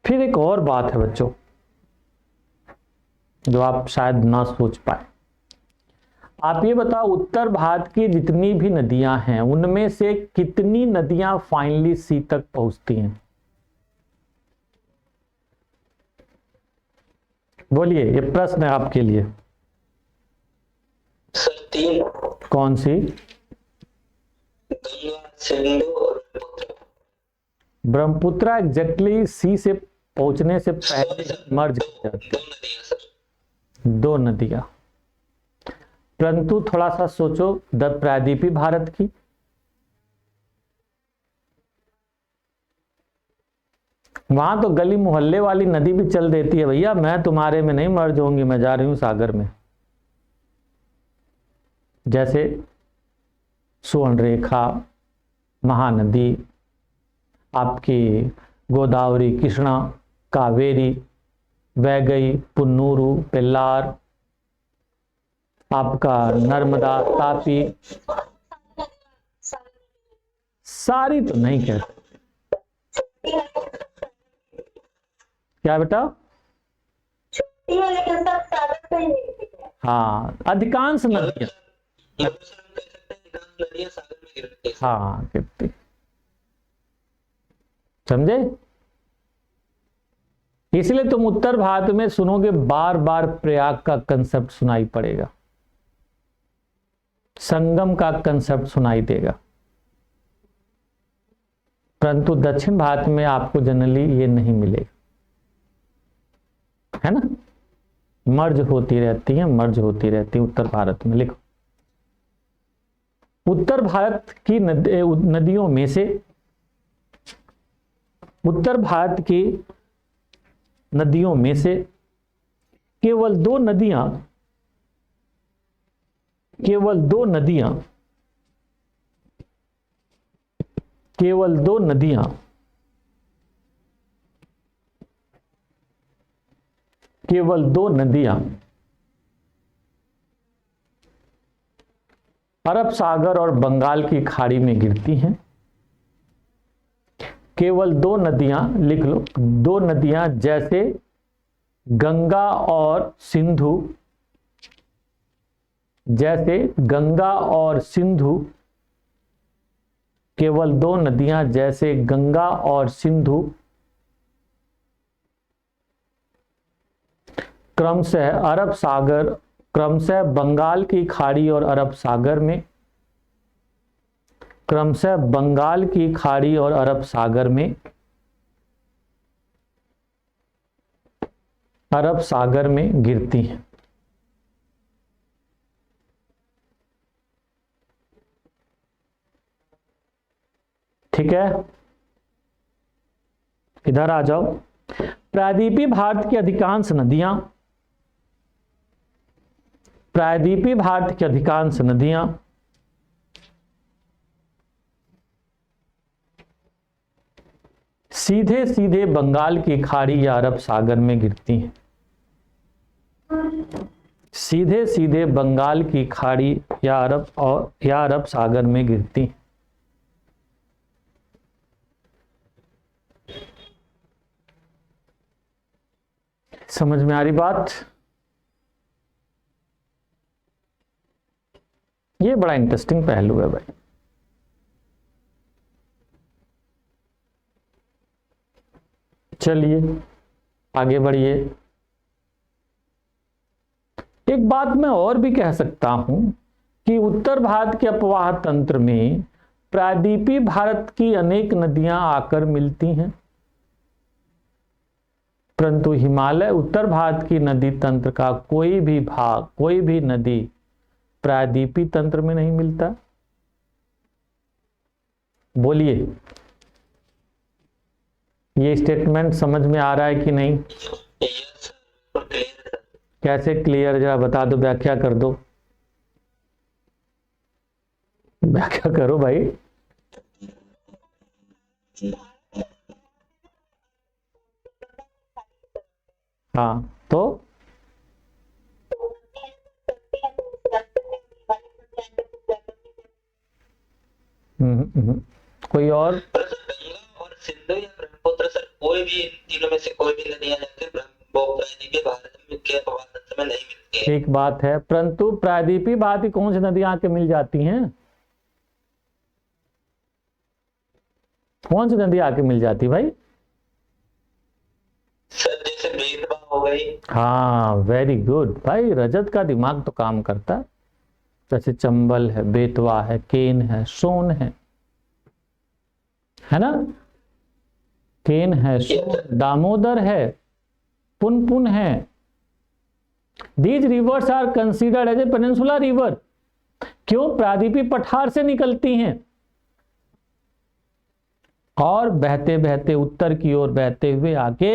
S1: फिर एक और बात है बच्चों, जो आप शायद ना सोच पाए। आप ये बताओ, उत्तर भारत की जितनी भी नदियां हैं उनमें से कितनी नदियां फाइनली सी तक पहुंचती हैं? बोलिए, ये प्रश्न है आपके लिए।
S3: सर 3।
S1: कौन सी?
S3: गंगा, सिंधु और
S1: ब्रह्मपुत्र एग्जैक्टली सी से पहुंचने से पहले मर्ज हो जाती है।
S3: 2 नदियां सर।
S1: 2 नदियां, परंतु थोड़ा सा सोचो प्रायद्वीपीय भारत की, वहां तो गली मोहल्ले वाली नदी भी चल देती है, भैया मैं तुम्हारे में नहीं मर्ज होंगी, मैं जा रही हूं सागर में। जैसे सुवर्णरेखा, महानदी, आपकी गोदावरी, कृष्णा, कावेरी, वैगई, पुन्नूरू, पेल्लार, आपका नर्मदा, तापी, सारी तो नहीं कह सकते। क्या बेटा? हाँ, अधिकांश नदियां, हाँ गिरती, समझे? इसलिए तुम उत्तर भारत में सुनोगे बार बार प्रयाग का कंसेप्ट सुनाई पड़ेगा, संगम का कंसेप्ट सुनाई देगा, परंतु दक्षिण भारत में आपको जनरली ये नहीं मिलेगा, है ना। मर्ज होती रहती है उत्तर भारत में। लिखो, उत्तर भारत की नदियों में से, उत्तर भारत की नदियों में से केवल दो नदियां केवल दो नदियां अरब सागर और बंगाल की खाड़ी में गिरती हैं, केवल दो नदियां लिख लो, दो नदियां जैसे गंगा और सिंधु, जैसे गंगा और सिंधु, केवल दो नदियां जैसे गंगा और सिंधु क्रमशः अरब सागर, क्रमशः बंगाल की खाड़ी और अरब सागर में, क्रमशः बंगाल की खाड़ी और अरब सागर में, अरब सागर में गिरती हैं। ठीक है, इधर आ जाओ। प्रायद्वीपीय भारत की अधिकांश नदियां, प्रायद्वीपीय भारत की अधिकांश नदियां सीधे सीधे बंगाल की खाड़ी या अरब सागर में गिरती हैं। सीधे सीधे बंगाल की खाड़ी या अरब सागर में गिरती हैं। समझ में आ रही बात? ये बड़ा इंटरेस्टिंग पहलू है भाई। चलिए आगे बढ़िए। एक बात मैं और भी कह सकता हूं कि उत्तर भारत के अपवाह तंत्र में प्रायद्वीपीय भारत की अनेक नदियां आकर मिलती हैं, परंतु हिमालय उत्तर भारत की नदी तंत्र का कोई भी भाग, कोई भी नदी प्रायद्वीपीय तंत्र में नहीं मिलता। बोलिए, ये स्टेटमेंट समझ में आ रहा है कि नहीं? कैसे क्लियर, जरा बता दो, व्याख्या कर दो, व्याख्या करो भाई। हाँ तो कोई और?
S3: गंगा और सिंधु या ब्रह्मपुत्र सर, कोई भी तीनों में से कोई भी नदियां जाकर प्रायद्वीपीय भारत के अपवाह तंत्र में नहीं मिलती है।
S1: ठीक बात है, परंतु प्रायद्वीपीय भारत की कौन सी नदियां आके मिल जाती हैं? कौन सी नदी आके मिल जाती भाई?
S3: सर जैसे बेतवा हो गई।
S1: हाँ वेरी गुड भाई, रजत का दिमाग तो काम करता है। जैसे चंबल है, बेतवा है, केन है, सोन है ना? केन है, सोन, दामोदर है, पुनपुन है। These rivers are considered as a peninsula river. क्यों? प्रायद्वीपीय पठार से निकलती हैं और बहते बहते उत्तर की ओर बहते हुए आके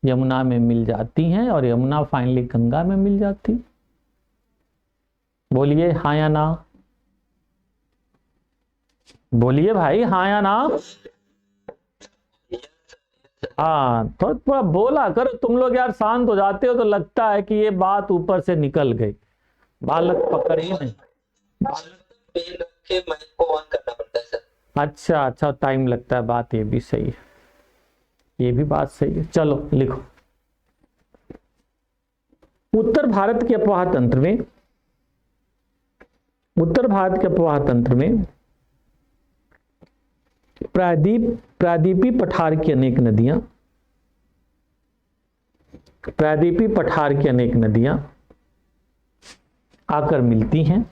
S1: यमुना में मिल जाती हैं और यमुना फाइनली गंगा में मिल जाती। बोलिए हाँ या ना? बोलिए भाई हाँ या ना? हाँ थोड़ा बोला करो, तुम लोग यार शांत हो जाते हो तो लगता है कि ये बात ऊपर से निकल गई, बालक पकड़ ही नहीं।
S3: पेन रख के माइक को ऑन करना पड़ता है सर।
S1: अच्छा टाइम लगता है, बात ये भी सही है, ये भी बात सही है। चलो लिखो। उत्तर भारत के अपवाह तंत्र में, उत्तर भारत के अपवाह तंत्र में प्रायद्वीपीय पठार की अनेक नदियां, प्रायद्वीपीय पठार की अनेक नदियां आकर मिलती हैं,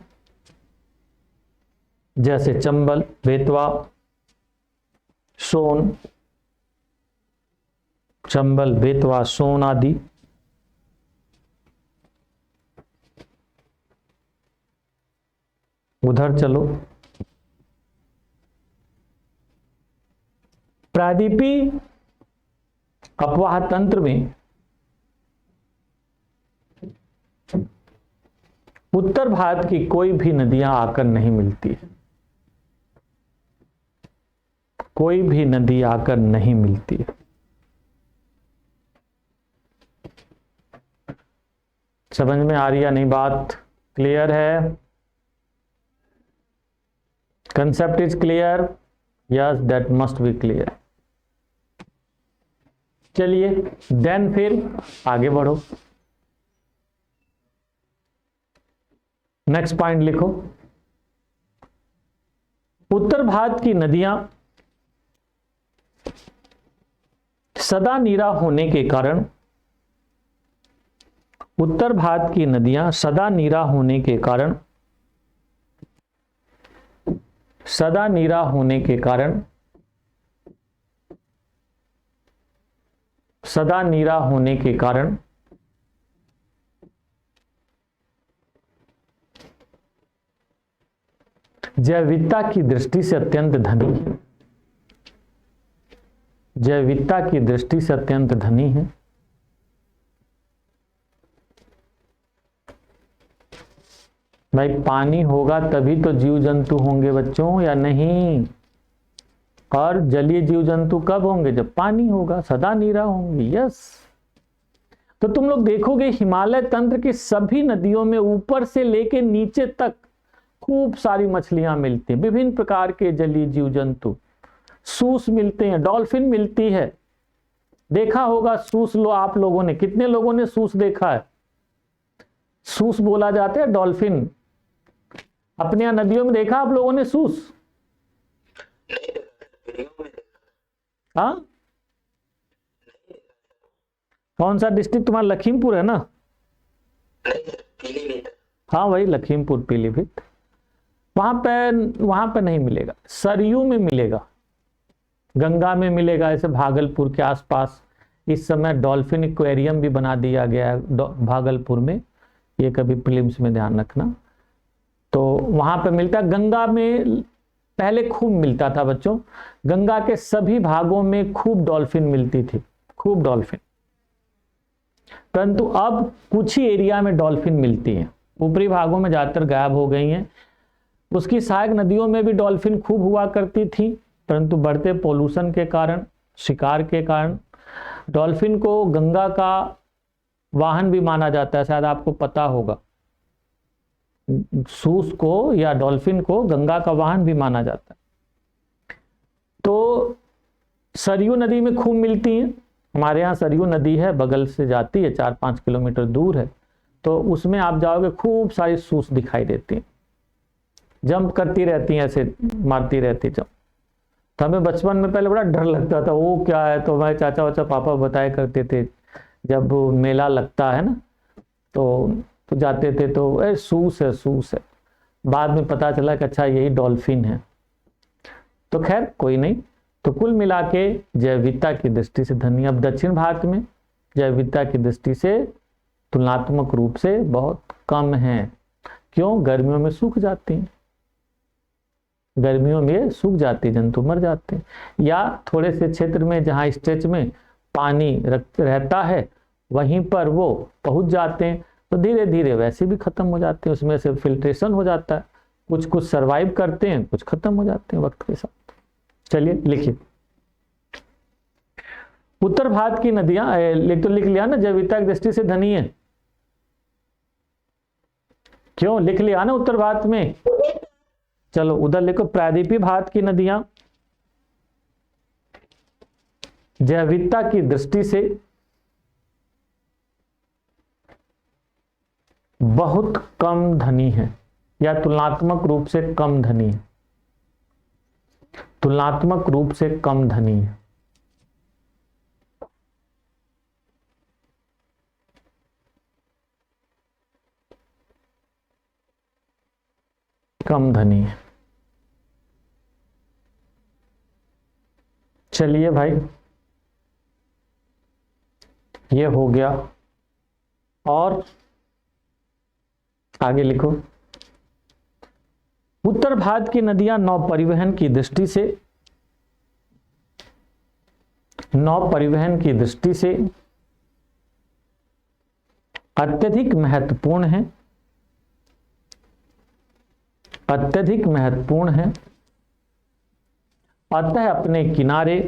S1: जैसे चंबल, बेतवा, सोन, चंबल, बेतवा, सोन आदि। उधर चलो। प्रायद्वीपीय अपवाह तंत्र में उत्तर भारत की कोई भी नदियां आकर नहीं मिलती है, कोई भी नदी आकर नहीं मिलती है। समझ में आ रही है नहीं बात? क्लियर है? Concept is clear? Yes that must be clear. चलिए देन फिर आगे बढ़ो, नेक्स्ट पॉइंट लिखो। उत्तर भारत की नदियां सदा नीरा होने के कारण, उत्तर भारत की नदियां सदा नीरा होने के कारण, सदा नीरा होने के कारण, सदा नीरा होने के कारण जैविकता की दृष्टि से अत्यंत धनी है, जैविकता की दृष्टि से अत्यंत धनी है। भाई पानी होगा तभी तो जीव जंतु होंगे बच्चों, या नहीं? और जलीय जीव जंतु कब होंगे? जब पानी होगा, सदा नीरा होंगे। यस, तो तुम लोग देखोगे हिमालय तंत्र की सभी नदियों में ऊपर से लेके नीचे तक खूब सारी मछलियां मिलती हैं, विभिन्न प्रकार के जलीय जीव जंतु, सूस मिलते हैं, डॉल्फिन मिलती है। देखा होगा सूस, लो आप लोगों ने, कितने लोगों ने सूस देखा है? सूस बोला जाता है डॉल्फिन। अपने यहाँ नदियों में देखा आप लोगों ने सूस? हाँ, कौन सा डिस्ट्रिक्ट तुम्हारा? लखीमपुर है ना? हाँ वही लखीमपुर पीलीभीत। वहां पे नहीं मिलेगा, सरयू में मिलेगा, गंगा में मिलेगा। ऐसे भागलपुर के आसपास इस समय डॉल्फिन एक्वेरियम भी बना दिया गया है भागलपुर में, ये कभी प्रीलिम्स में ध्यान रखना। तो वहां पे मिलता है। गंगा में पहले खूब मिलता था बच्चों, गंगा के सभी भागों में खूब डॉल्फिन मिलती थी, खूब डॉल्फिन। परंतु अब कुछ ही एरिया में डॉल्फिन मिलती हैं, ऊपरी भागों में ज्यादातर गायब हो गई हैं। उसकी सहायक नदियों में भी डॉल्फिन खूब हुआ करती थी, परंतु बढ़ते पोल्यूशन के कारण, शिकार के कारण, डॉल्फिन को गंगा का वाहन भी माना जाता है। शायद आपको पता होगा, सूस को या डॉल्फिन को गंगा का वाहन भी माना जाता है। तो सरयू नदी में खूब मिलती हैं। हमारे यहाँ सरयू नदी है, बगल से जाती है, 4-5 किलोमीटर दूर है। तो उसमें आप जाओगे, खूब सारी सूस दिखाई देती हैं, जंप करती रहती हैं, ऐसे मारती रहती जंप। तो हमें बचपन में पहले बड़ा डर लगता था, वो क्या है? तो हमारे चाचा वाचा पापा बताया करते थे, जब मेला लगता है ना तो जाते थे, तो सूस है, सूस है। बाद में पता चला कि अच्छा यही डॉल्फिन है। तो खैर कोई नहीं। तो कुल मिला के जैविकता की दृष्टि से धनी। अब दक्षिण भारत में जैविकता की दृष्टि से तुलनात्मक रूप से बहुत कम है। क्यों? गर्मियों में सूख जाती हैं, गर्मियों में सूख जाती, जंतु मर जाते हैं। या थोड़े से क्षेत्र में जहाँ स्ट्रेच में पानी रहता है वहीं पर वो पहुंच जाते हैं, तो धीरे धीरे वैसे भी खत्म हो जाते हैं, उसमें से फिल्ट्रेशन हो जाता है। कुछ कुछ सरवाइव करते हैं, कुछ खत्म हो जाते हैं वक्त के साथ। चलिए लिखिए, उत्तर भारत की नदियां, लिख लिया ना, जैविकता की दृष्टि से धनी है। क्यों? लिख लिया ना उत्तर भारत में। चलो उधर लिखो, प्रायद्वीपीय भारत की नदियां जैविकता की दृष्टि से बहुत कम धनी है, या तुलनात्मक रूप से कम धनी है, तुलनात्मक रूप से कम धनी है। कम धनी है। चलिए भाई, ये हो गया। और आगे लिखो, उत्तर भारत की नदियां नौ परिवहन की दृष्टि से, नौ परिवहन की दृष्टि से अत्यधिक महत्वपूर्ण है, अत्यधिक महत्वपूर्ण है। अतः अपने किनारे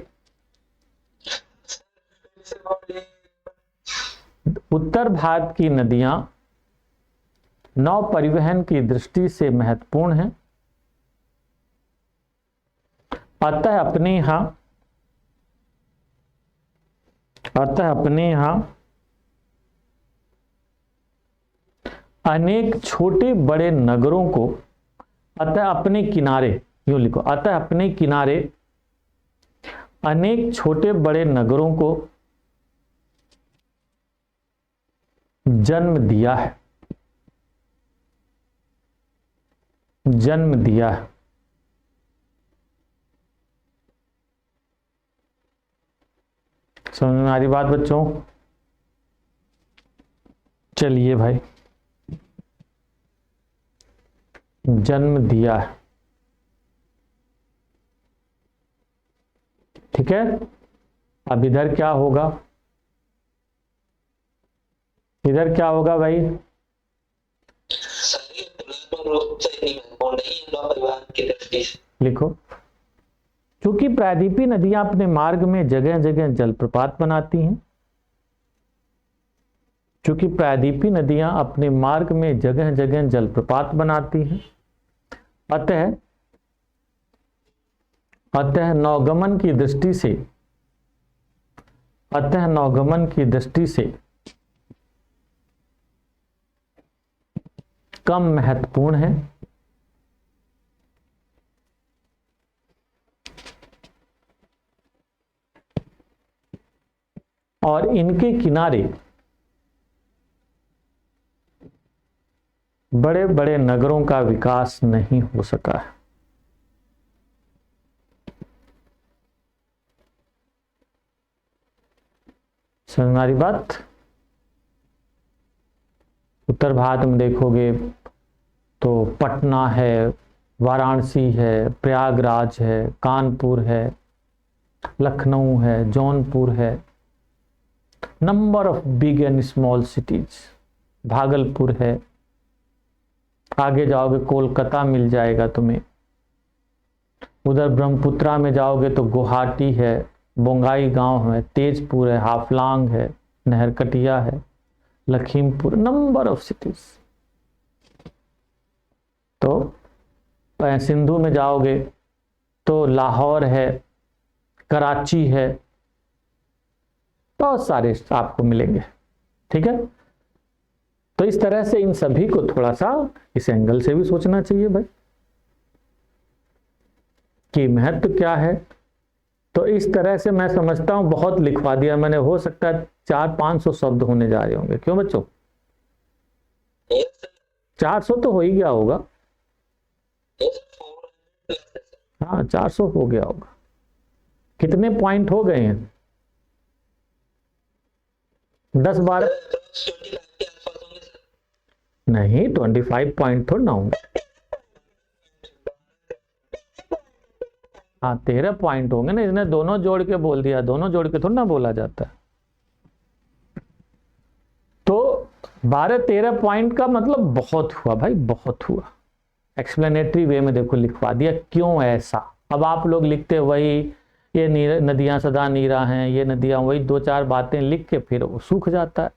S1: उत्तर भारत की नदियां नौ परिवहन की दृष्टि से महत्वपूर्ण है, अतः अपने यहां अतः अपने यहाँ अनेक छोटे बड़े नगरों को, अतः अपने किनारे, यूं लिखो, अतः अपने किनारे अनेक छोटे बड़े नगरों को जन्म दिया है, जन्म दिया है। समझ में आ रही बात बच्चों? चलिए भाई, जन्म दिया है, ठीक है। अब इधर क्या होगा, इधर क्या होगा भाई? लिखो, क्योंकि प्रायद्वीपीय नदियां अपने मार्ग में जगह जगह जलप्रपात बनाती हैं, क्योंकि प्रायद्वीपीय नदियां अपने मार्ग में जगह जगह जलप्रपात बनाती हैं, अतः नौगमन की दृष्टि से, अतः नौगमन की दृष्टि से कम महत्वपूर्ण है, और इनके किनारे बड़े बड़े नगरों का विकास नहीं हो सका है। समझ में आ रही बात? उत्तर भारत में देखोगे तो पटना है, वाराणसी है, प्रयागराज है, कानपुर है, लखनऊ है, जौनपुर है, number of big and small cities, Bhagalpur है, आगे जाओगे कोलकाता मिल जाएगा तुम्हें, उधर ब्रह्मपुत्रा में जाओगे तो गुवाहाटी है, बोंगाई गांव है, तेजपुर है, हाफलांग है, नहरकटिया है, लखीमपुर, नंबर ऑफ सिटीज। तो सिंधु में जाओगे तो लाहौर है, कराची है, बहुत सारे आपको मिलेंगे, ठीक है। तो इस तरह से इन सभी को थोड़ा सा इस एंगल से भी सोचना चाहिए भाई कि महत्व क्या है। तो इस तरह से मैं समझता हूं बहुत लिखवा दिया मैंने, हो सकता है 400-500 शब्द होने जा रहे होंगे, क्यों बच्चों? 400 तो हो ही गया होगा, हाँ 400 हो गया होगा। कितने पॉइंट हो गए हैं? 10-12 नहीं, 25 पॉइंट थोड़ा ना होंगे, हाँ 13 पॉइंट होंगे ना। इसने दोनों जोड़ के बोल दिया, दोनों जोड़ के थोड़ा ना बोला जाता है। तो 12-13 पॉइंट का मतलब बहुत हुआ भाई, बहुत हुआ। एक्सप्लेनेटरी वे में देखो लिखवा दिया क्यों ऐसा। अब आप लोग लिखते वही, ये नदियां सदा नीरा हैं, ये नदियां, वही 2-4 बातें लिख के फिर वो सूख जाता है।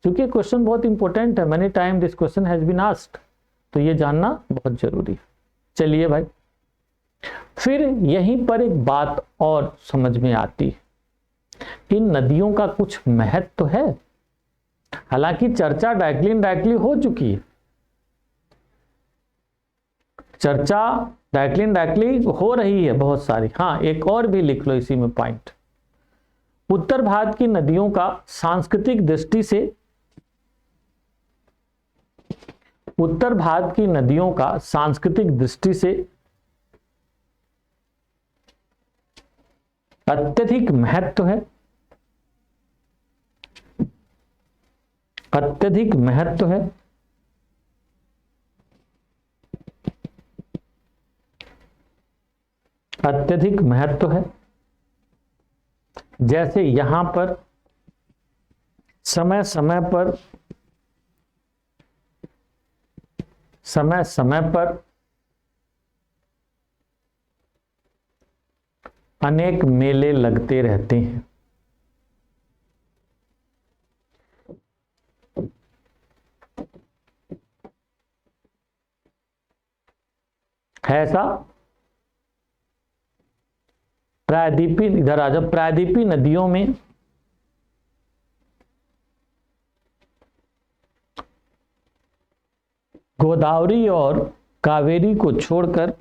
S1: क्योंकि क्वेश्चन बहुत इंपॉर्टेंट है, many time this question has been asked, तो ये जानना बहुत जरूरी है। चलिए भाई, फिर यहीं पर एक बात और समझ में आती है, इन नदियों का कुछ महत्व तो है। हालांकि चर्चा डायरेक्टली हो चुकी है, चर्चा डायरेक्टली हो रही है बहुत सारी। हाँ एक और भी लिख लो इसी में पॉइंट, उत्तर भारत की नदियों का सांस्कृतिक दृष्टि से, उत्तर भारत की नदियों का सांस्कृतिक दृष्टि से अत्यधिक महत्व है, अत्यधिक महत्व है। अत्यधिक महत्व है। जैसे यहां पर समय समय पर अनेक मेले लगते रहते हैं। ऐसा प्रायद्वीपीय, इधर आ जाओ, प्रायद्वीपीय नदियों में गोदावरी और कावेरी को छोड़कर,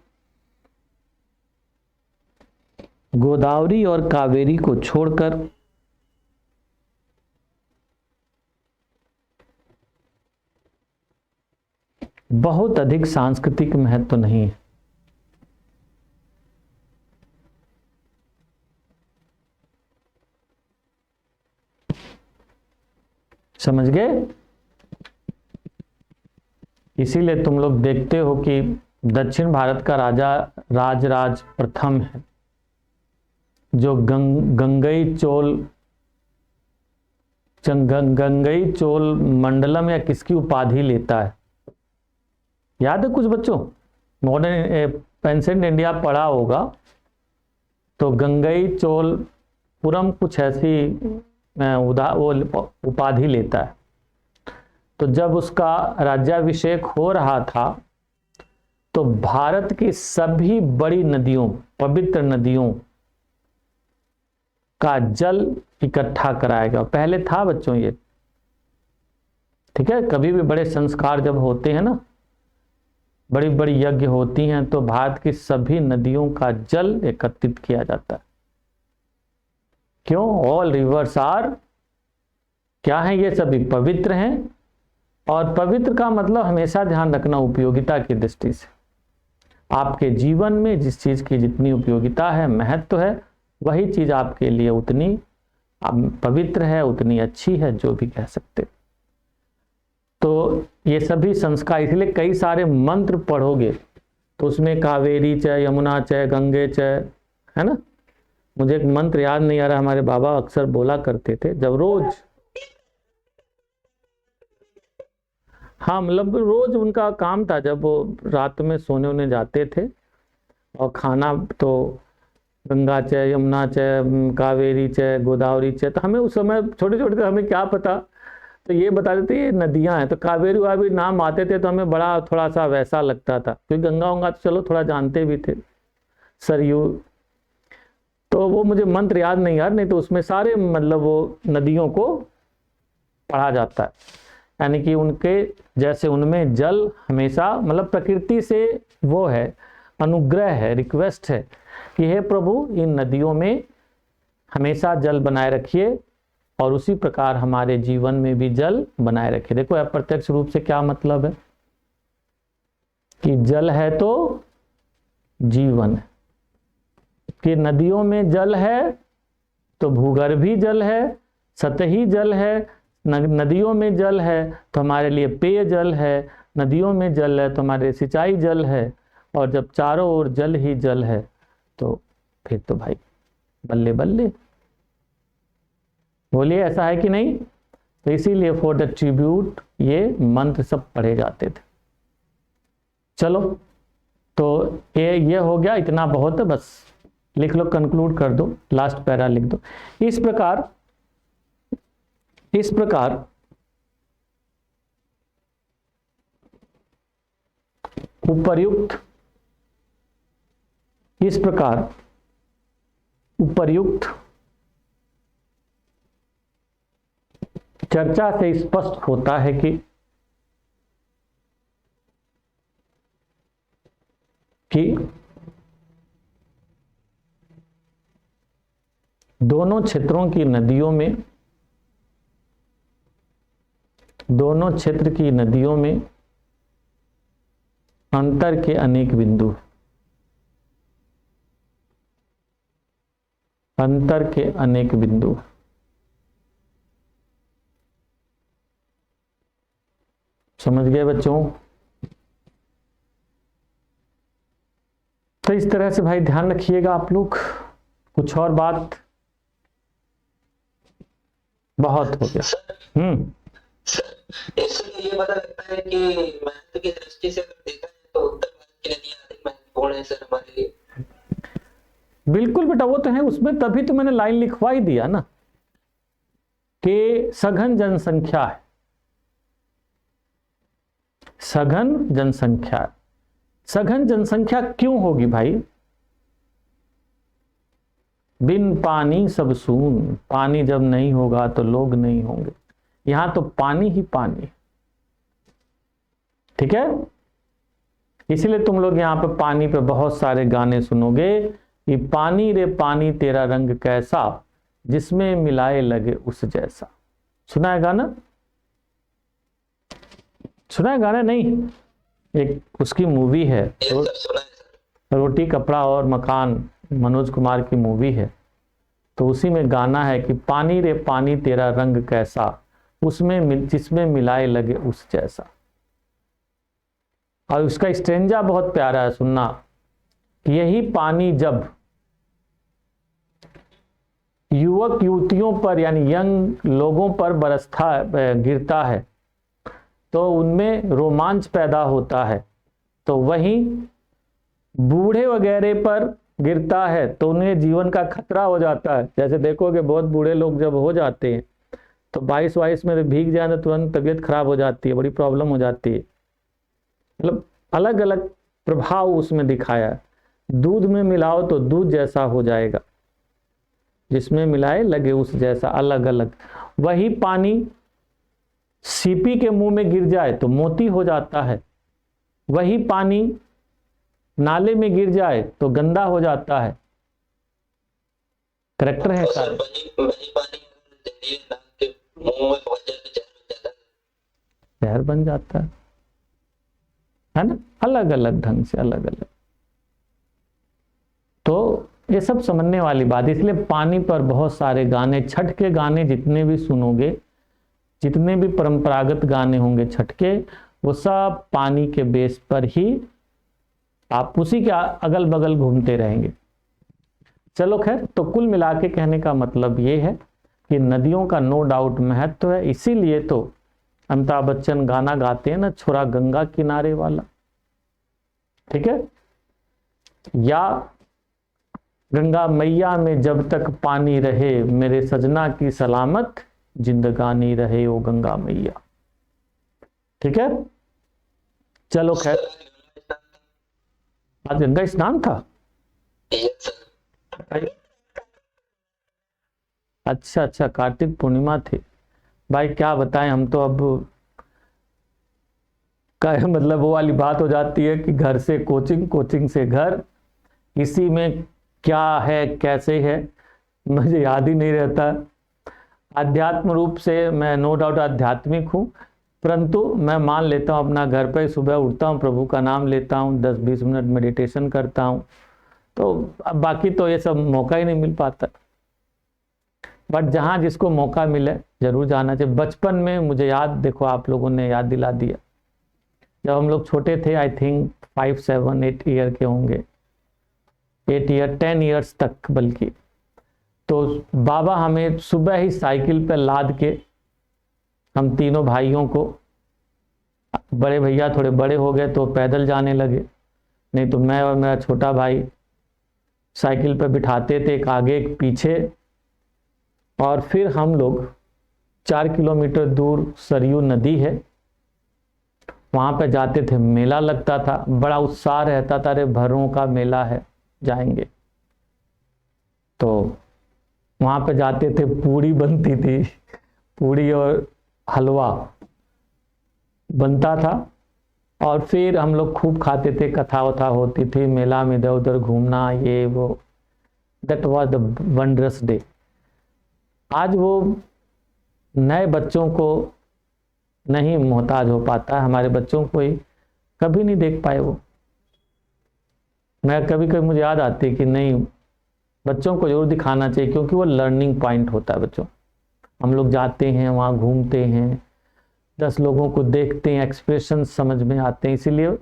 S1: गोदावरी और कावेरी को छोड़कर बहुत अधिक सांस्कृतिक महत्व नहीं है। समझ गए? इसीलिए तुम लोग देखते हो कि दक्षिण भारत का राजा राजराज प्रथम है, जो गंगई चोल मंडलम या किसकी उपाधि लेता है, याद है कुछ बच्चों? मॉडर्न एंसेंट इंडिया पढ़ा होगा तो गंगई चोलपुरम कुछ ऐसी वो उपाधि लेता है। तो जब उसका राज्याभिषेक हो रहा था तो भारत की सभी बड़ी नदियों, पवित्र नदियों का जल इकट्ठा कराएगा। पहले था बच्चों ये, ठीक है? कभी भी बड़े संस्कार जब होते हैं ना, बड़ी बड़ी यज्ञ होती हैं, तो भारत की सभी नदियों का जल एकत्रित किया जाता है। क्यों? ऑल रिवर्स आर क्या है? ये सभी पवित्र हैं। और पवित्र का मतलब हमेशा ध्यान रखना उपयोगिता की दृष्टि से। आपके जीवन में जिस चीज की जितनी उपयोगिता है, महत्व है, वही चीज आपके लिए उतनी पवित्र है, उतनी अच्छी है, जो भी कह सकते। तो ये सभी संस्कार, इसलिए कई सारे मंत्र पढ़ोगे तो उसमें कावेरी चय, यमुना चय, गंगे चय, है ना? मुझे एक मंत्र याद नहीं आ रहा, हमारे बाबा अक्सर बोला करते थे जब रोज, हाँ मतलब रोज उनका काम था, जब वो रात में सोने उन्हें जाते थे और खाना तो गंगा चय, यमुना चय, कावेरी चय, गोदावरी चय। तो हमें उस समय छोटे छोटे थे, हमें क्या पता, तो ये बता देते ये नदियां हैं। तो कावेरी वावेरी नाम आते थे तो हमें बड़ा थोड़ा सा वैसा लगता था, क्योंकि गंगा उंगा तो चलो थोड़ा जानते भी थे, सरयू। तो वो मुझे मंत्र याद नहीं यार, नहीं तो उसमें सारे मतलब वो नदियों को पढ़ा जाता है, यानी कि उनके जैसे उनमें जल हमेशा, मतलब प्रकृति से वो है, अनुग्रह है, रिक्वेस्ट है कि हे प्रभु इन नदियों में हमेशा जल बनाए रखिए, और उसी प्रकार हमारे जीवन में भी जल बनाए रखिए। देखो अप्रत्यक्ष रूप से क्या मतलब है कि जल है तो जीवन है, कि नदियों में जल है तो भूगर्भी जल है, सतही जल है, नदियों में जल है तो हमारे लिए पेय जल है, नदियों में जल है तो हमारे सिंचाई जल है, और जब चारों ओर जल ही जल है तो फिर तो भाई बल्ले बल्ले। बोलिए ऐसा है कि नहीं? तो इसीलिए फॉर द ट्रिब्यूट ये मंत्र सब पढ़े जाते थे। चलो तो ये हो गया, इतना बहुत है, बस लिख लो, कंक्लूड कर दो, लास्ट पैरा लिख दो। इस प्रकार उपर्युक्त चर्चा से स्पष्ट होता है कि दोनों क्षेत्रों की नदियों में, दोनों क्षेत्र की नदियों में अंतर के अनेक बिंदु हैं, अंतर के अनेक बिंदु। समझ गए बच्चों? तो इस तरह से भाई ध्यान रखिएगा आप लोग। कुछ और बात? बहुत हो गया।
S3: इसलिए ये पता लगता है कि महत्व की दृष्टि से अगर देखा जाए तो उत्तर भारत की नदियां अधिक महत्वपूर्ण है सर हमारे लिए।
S1: बिल्कुल बेटा, वो तो है, उसमें तभी तो मैंने लाइन लिखवा ही दिया ना कि सघन जनसंख्या है, सघन जनसंख्या। सघन जनसंख्या क्यों होगी भाई? बिन पानी सब सून, पानी जब नहीं होगा तो लोग नहीं होंगे। यहां तो पानी ही पानी, ठीक है? इसीलिए तुम लोग यहाँ पे पानी पे बहुत सारे गाने सुनोगे कि पानी रे पानी तेरा रंग कैसा, जिसमें मिलाए लगे उस जैसा। सुना है गाना? सुना है गाना? नहीं, एक उसकी मूवी है, रोटी कपड़ा और मकान, मनोज कुमार की मूवी है। तो उसी में गाना है कि पानी रे पानी तेरा रंग कैसा, उसमें जिसमें मिलाए लगे उस जैसा। और उसका स्ट्रेंजा बहुत प्यारा है, सुनना। यही पानी जब युवक युवतियों पर यानी यंग लोगों पर गिरता है तो उनमें रोमांच पैदा होता है, तो वहीं बूढ़े वगैरह पर गिरता है तो उन्हें जीवन का खतरा हो जाता है। जैसे देखोगे बहुत बूढ़े लोग जब हो जाते हैं तो 22 में भीग जाए तो तुरंत तबीयत खराब हो जाती है, बड़ी प्रॉब्लम हो जाती है। मतलब अलग अलग प्रभाव उसमें दिखाया है। दूध में मिलाओ तो दूध जैसा हो जाएगा, जिसमें मिलाए लगे उस जैसा, अलग अलग। वही पानी सीपी के मुंह में गिर जाए तो मोती हो जाता है, वही पानी नाले में गिर जाए तो गंदा हो जाता है। करेक्टर है सारे। जहर बन जाता है ना, अलग अलग ढंग से, अलग अलग। तो ये सब समझने वाली बात। इसलिए पानी पर बहुत सारे गाने, छठ के गाने जितने भी सुनोगे, जितने भी परंपरागत गाने होंगे छठ के, वो सब पानी के बेस पर ही, आप उसी के अगल बगल घूमते रहेंगे। चलो खैर, तो कुल मिला के कहने का मतलब ये है कि नदियों का नो डाउट महत्व है। इसीलिए तो अमिताभ बच्चन गाना गाते हैं ना, छोरा गंगा किनारे वाला, ठीक है, या गंगा मैया में जब तक पानी रहे, मेरे सजना की सलामत जिंदगानी रहे ओ गंगा मैया। ठीक है, चलो खैर, आज गंगा स्नान था। अच्छा अच्छा, कार्तिक पूर्णिमा थी। भाई क्या बताएं, हम तो अब का मतलब वो वाली बात हो जाती है कि घर से कोचिंग, कोचिंग से घर, इसी में क्या है कैसे है मुझे याद ही नहीं रहता। आध्यात्म रूप से मैं नो डाउट आध्यात्मिक हूँ, परंतु मैं मान लेता हूँ अपना घर पर सुबह उठता हूँ, प्रभु का नाम लेता हूँ, 10-20 मिनट मेडिटेशन करता हूँ, तो अब बाकी तो ये सब मौका ही नहीं मिल पाता। बट जहाँ जिसको मौका मिले जरूर जाना चाहिए। बचपन में मुझे याद, देखो आप लोगों ने याद दिला दिया, जब हम लोग छोटे थे, आई थिंक 5-7-8 ईयर के होंगे, 8 ईयर 10 ईयर्स तक बल्कि, तो बाबा हमें सुबह ही साइकिल पर लाद के, हम तीनों भाइयों को, बड़े भैया थोड़े बड़े हो गए तो पैदल जाने लगे, नहीं तो मैं और मेरा छोटा भाई साइकिल पर बिठाते थे, एक आगे एक पीछे, और फिर हम लोग 4 किलोमीटर दूर सरयू नदी है, वहाँ पे जाते थे। मेला लगता था, बड़ा उत्साह रहता था, अरे भरों का मेला है जाएंगे। तो वहाँ पे जाते थे, पूड़ी बनती थी, पूड़ी और हलवा बनता था, और फिर हम लोग खूब खाते थे, कथा वथा होती थी, मेला में इधर उधर घूमना, ये वो, that was the wondrous day. आज वो नए बच्चों को नहीं मोहताज हो पाता है, हमारे बच्चों को ही कभी नहीं देख पाए वो। मैं कभी कभी मुझे याद आती है कि नहीं, बच्चों को जरूर दिखाना चाहिए, क्योंकि वो लर्निंग पॉइंट होता है बच्चों। हम लोग जाते हैं वहाँ, घूमते हैं, 10 लोगों को देखते हैं, एक्सप्रेशन समझ में आते हैं। इसीलिए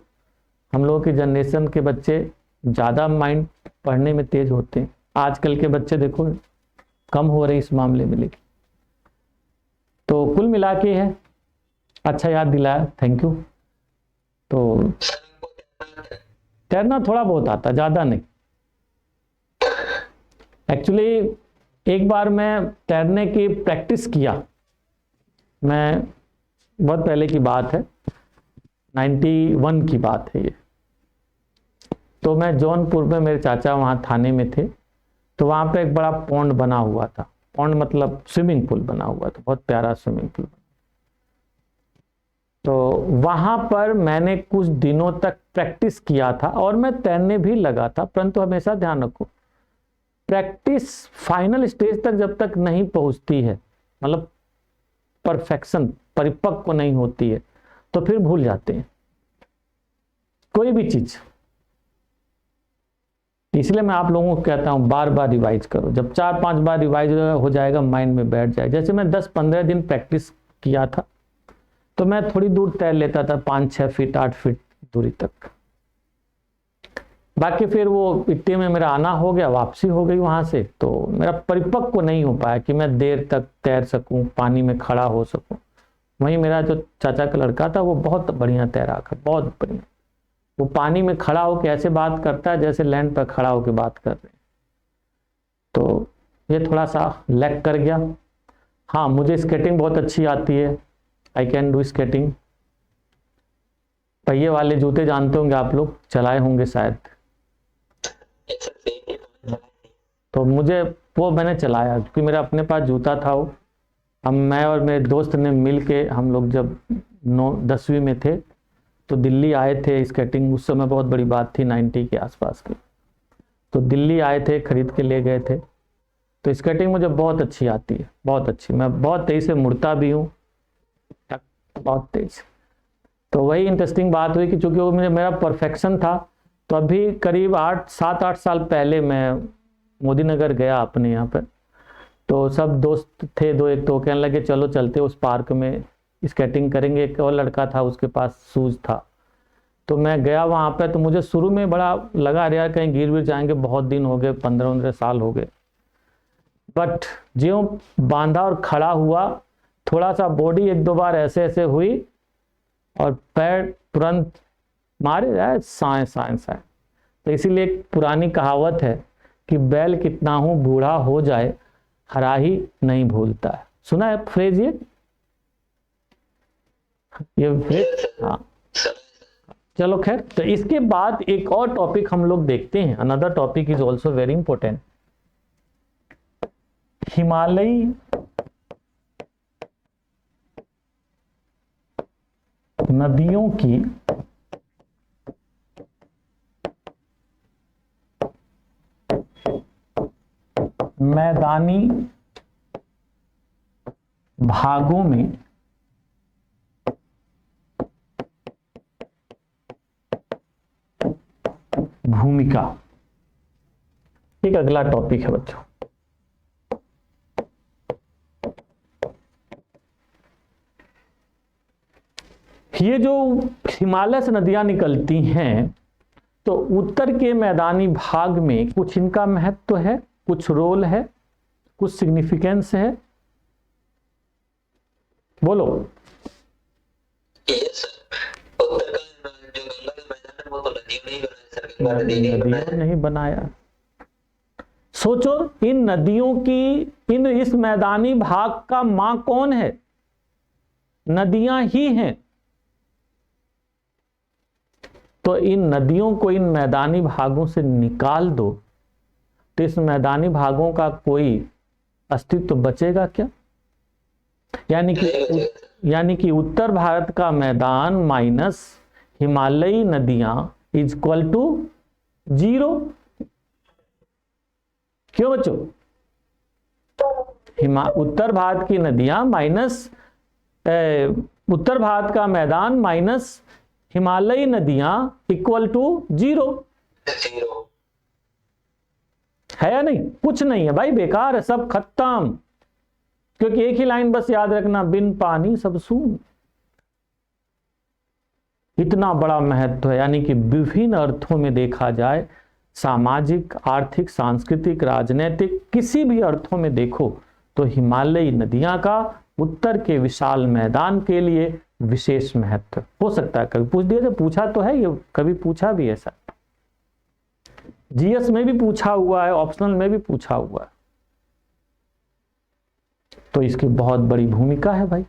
S1: हम लोगों की जनरेशन के बच्चे ज़्यादा माइंड पढ़ने में तेज होते हैं। आजकल के बच्चे देखो कम हो रहे इस मामले में, लेकिन तो कुल मिला के है, अच्छा याद दिलाया, थैंक यू। तो तैरना थोड़ा बहुत आता, ज़्यादा नहीं। एक्चुअली एक बार मैं तैरने की प्रैक्टिस किया, मैं बहुत पहले की बात है, 91 की बात है ये। तो मैं जौनपुर में, मेरे चाचा वहाँ थाने में थे, तो वहाँ पे एक बड़ा पॉन्ड बना हुआ था। पॉन्ड मतलब स्विमिंग पूल बना हुआ था, बहुत प्यारा स्विमिंग पूल। तो वहां पर मैंने कुछ दिनों तक प्रैक्टिस किया था और मैं तैरने भी लगा था, परंतु हमेशा ध्यान रखो प्रैक्टिस फाइनल स्टेज तक जब तक नहीं पहुंचती है, मतलब परफेक्शन परिपक्व नहीं होती है, तो फिर भूल जाते हैं कोई भी चीज। इसलिए मैं आप लोगों को कहता हूं बार बार रिवाइज करो। जब 4-5 बार रिवाइज हो जाएगा, माइंड में बैठ जाए। जैसे मैं 10-15 दिन प्रैक्टिस किया था तो मैं थोड़ी दूर तैर लेता था, 5-6 फीट 8 फीट दूरी तक। बाकी फिर वो इट्टी में मेरा आना हो गया, वापसी हो गई वहां से, तो मेरा परिपक्व नहीं हो पाया कि मैं देर तक तैर सकूं, पानी में खड़ा हो सकूं। वहीं मेरा जो चाचा का लड़का था वो बहुत बढ़िया तैराक है, बहुत बढ़िया। वो पानी में खड़ा होकर ऐसे बात करता है जैसे लैंड पर खड़ा होकर बात कर रहे हैं। तो ये थोड़ा सा लैग कर गया। हाँ, मुझे स्केटिंग बहुत अच्छी आती है, आई कैन डू स्केटिंग। पहिए वाले जूते जानते होंगे आप लोग, चलाए होंगे शायद, तो मुझे वो मैंने चलाया क्योंकि मेरा अपने पास जूता था। वो हम मैं और मेरे दोस्त ने मिल के, हम लोग जब 9-10वीं में थे तो दिल्ली आए थे स्केटिंग, उस समय बहुत बड़ी बात थी 90 के आसपास की, तो दिल्ली आए थे, खरीद के ले गए थे। तो स्केटिंग मुझे बहुत अच्छी आती है, बहुत अच्छी। मैं बहुत तेज से मुड़ता भी हूँ, बहुत तेज। तो वही इंटरेस्टिंग बात हुई कि चूंकि वो मेरा परफेक्शन था, तो अभी करीब 7-8 साल पहले मैं मोदी नगर गया अपने यहाँ पर, तो सब दोस्त थे 2-1, तो कहने लगे चलो चलते उस पार्क में स्केटिंग करेंगे। एक और लड़का था, उसके पास शूज़ था, तो मैं गया वहाँ पे। तो मुझे शुरू में बड़ा लगा अरे यार कहीं गिर जाएंगे, बहुत दिन हो गए, 15-15 साल हो गए। बट ज्यों बांधा और खड़ा हुआ, थोड़ा सा बॉडी 1-2 बार ऐसे ऐसे हुई और पैर तुरंत मारे जाए साए साए साए। तो इसीलिए एक पुरानी कहावत है कि बैल कितना हूं बूढ़ा हो जाए, हराही नहीं भूलता है। सुना है फ्रेज ये फ्रेज? हाँ, चलो खैर। तो इसके बाद एक और टॉपिक हम लोग देखते हैं। Another topic is also very important. हिमालयी नदियों की मैदानी भागों में भूमिका, एक अगला टॉपिक है बच्चों। ये जो हिमालय से नदियां निकलती हैं, तो उत्तर के मैदानी भाग में कुछ इनका महत्व है, कुछ रोल है, कुछ सिग्निफिकेंस है। बोलो। नदियों नहीं बनाया। सोचो इन नदियों की, इस मैदानी भाग का मां कौन है? नदियां ही हैं। तो इन नदियों को इन मैदानी भागों से निकाल दो तो इस मैदानी भागों का कोई अस्तित्व बचेगा क्या? यानी कि उत्तर भारत का मैदान माइनस हिमालयी नदियां इज इक्वल टू 0। क्यों बच्चों? उत्तर भारत की नदियां माइनस उत्तर भारत का मैदान माइनस हिमालयी नदियां इक्वल टू 0 है या नहीं? कुछ नहीं है भाई, बेकार है, सब खत्म। क्योंकि एक ही लाइन बस याद रखना, बिन पानी सब सून। इतना बड़ा महत्व है। यानी कि विभिन्न अर्थों में देखा जाए, सामाजिक, आर्थिक, सांस्कृतिक, राजनीतिक, किसी भी अर्थों में देखो तो हिमालयी नदियां का उत्तर के विशाल मैदान के लिए विशेष महत्व। हो सकता है कभी पूछ दिया जाए, पूछा तो है ये, कभी पूछा भी ऐसा, जीएस में भी पूछा हुआ है, ऑप्शनल में भी पूछा हुआ है। तो इसकी बहुत बड़ी भूमिका है भाई।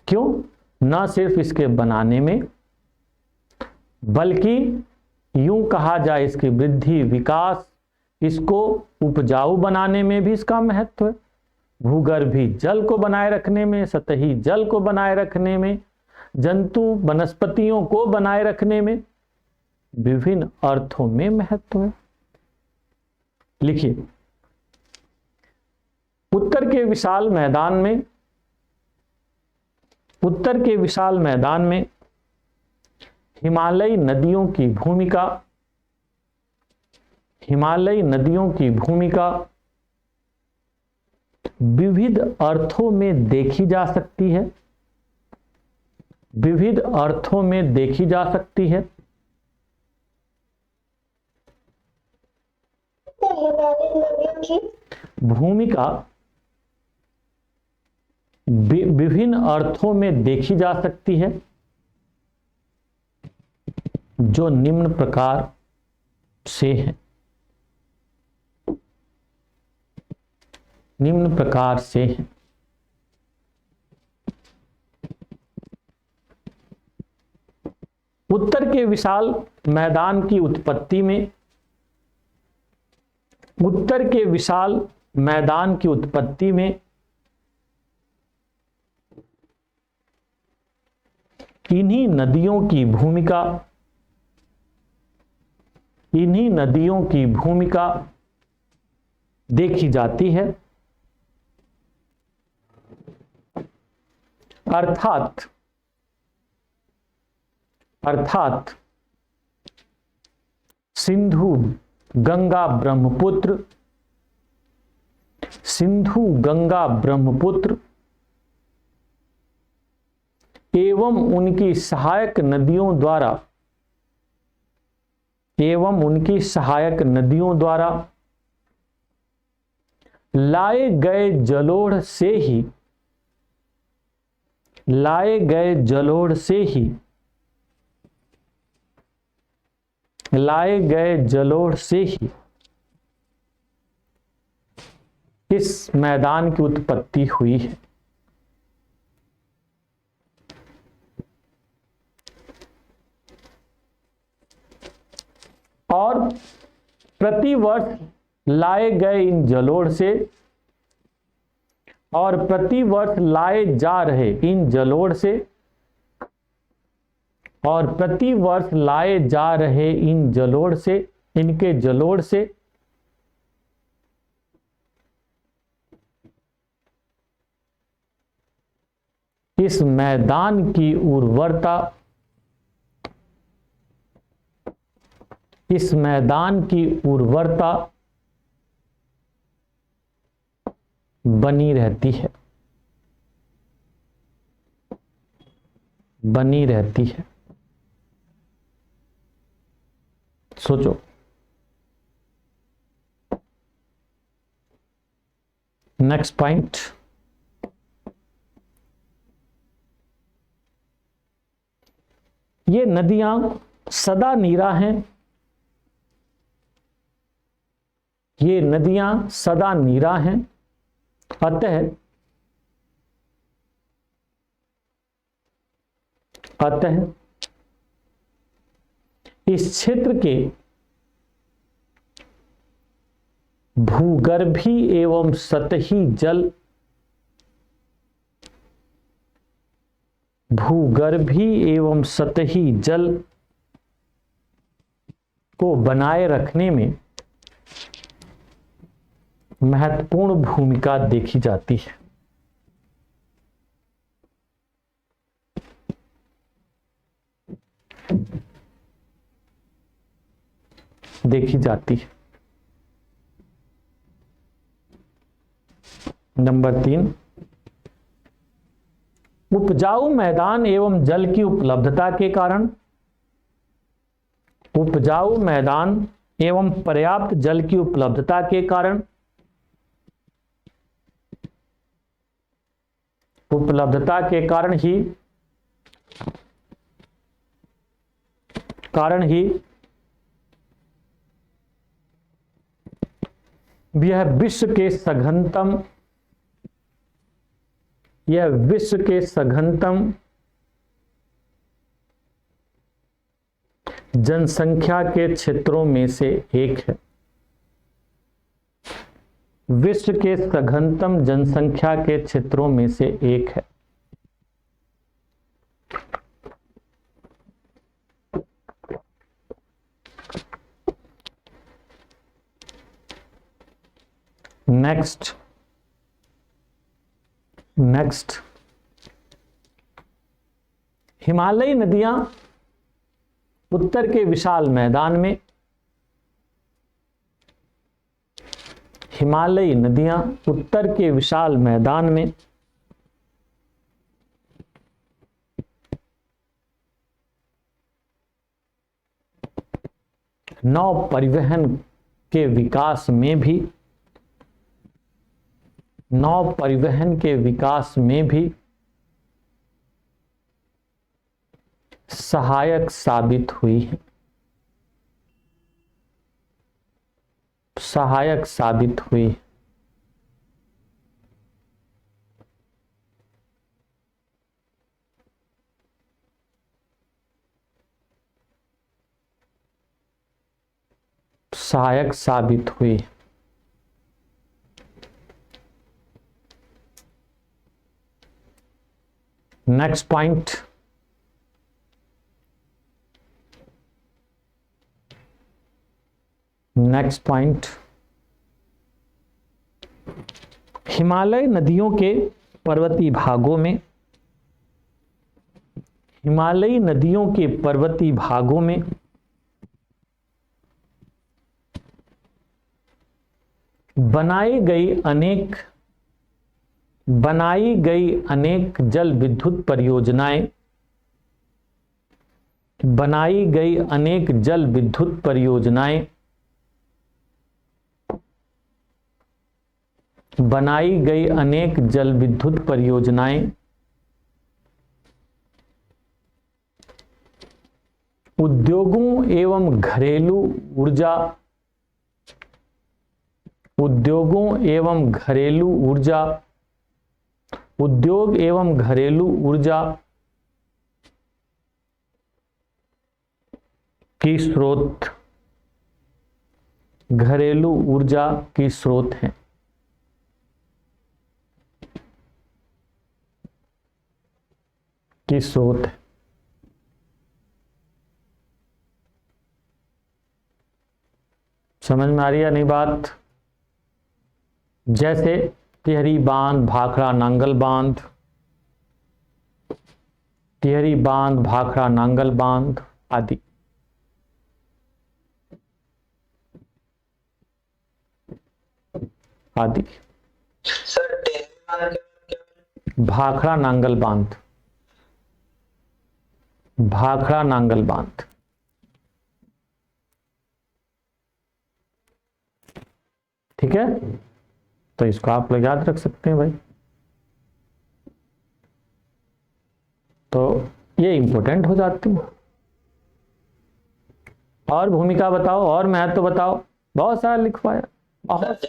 S1: क्यों? ना सिर्फ इसके बनाने में, बल्कि यूं कहा जाए इसकी वृद्धि, विकास, इसको उपजाऊ बनाने में भी इसका महत्व है। भूगर्भीय जल को बनाए रखने में, सतही जल को बनाए रखने में, जंतु वनस्पतियों को बनाए रखने में विभिन्न अर्थों में महत्व है। लिखिए, उत्तर के विशाल मैदान में हिमालयी नदियों की भूमिका विविध अर्थों में देखी जा सकती है।
S2: हिमालयी नदियों की
S1: भूमिका विभिन्न अर्थों में देखी जा सकती है, जो निम्न प्रकार से है। उत्तर के विशाल मैदान की उत्पत्ति में इन्हीं नदियों की भूमिका देखी जाती है। अर्थात सिंधु गंगा ब्रह्मपुत्र एवं उनकी सहायक नदियों द्वारा लाए गए जलोढ़ से ही इस मैदान की उत्पत्ति हुई है। और प्रतिवर्ष लाए गए इन जलोढ़ से और प्रतिवर्ष लाए जा रहे इन जलोढ़ से और प्रतिवर्ष लाए जा रहे इनके जलोढ़ से इस मैदान की उर्वरता बनी रहती है। सोचो, नेक्स्ट पॉइंट, ये नदियां सदा नीरा हैं। अतः इस क्षेत्र के भूगर्भी एवं सतही जल को बनाए रखने में महत्वपूर्ण भूमिका देखी जाती है। नंबर 3, उपजाऊ मैदान एवं जल की उपलब्धता के कारण पर्याप्त जल की उपलब्धता के कारण ही यह विश्व के सघनतम जनसंख्या के क्षेत्रों में से एक है। विश्व के सघनतम जनसंख्या के क्षेत्रों में से एक है। नेक्स्ट हिमालयी नदियां उत्तर के विशाल मैदान में, हिमालयी नदियां उत्तर के विशाल मैदान में नौ परिवहन के विकास में भी, नौ परिवहन के विकास में भी सहायक साबित हुई है, सहायक साबित हुई है। सहायक साबित हुई। Next point, next point, Himalaya नदियों के पर्वतीय भागों में, हिमालयी नदियों के पर्वतीय भागों में बनाई गई अनेक जल विद्युत परियोजनाएं, बनाई गई अनेक जल विद्युत परियोजनाएं, बनाई गई अनेक जल विद्युत परियोजनाएं उद्योगों एवं घरेलू ऊर्जा, उद्योगों एवं घरेलू ऊर्जा, उद्योग एवं घरेलू ऊर्जा की स्रोत, घरेलू ऊर्जा की स्रोत है। की स्रोत है। समझ में आ रही है नहीं बात? जैसे टिहरी बांध, भाखड़ा नांगल बांध, टिहरी बांध, भाखड़ा नांगल बांध आदि। आदि
S3: सर टिहरी बांध क्या?
S1: भाखड़ा नांगल बांध, भाखड़ा नांगल बांध। ठीक है, तो इसको आप लोग याद रख सकते हैं भाई। तो ये इंपॉर्टेंट हो जाती है। और भूमिका बताओ, और महत्व बताओ, बहुत सारा लिखवाया बहुत।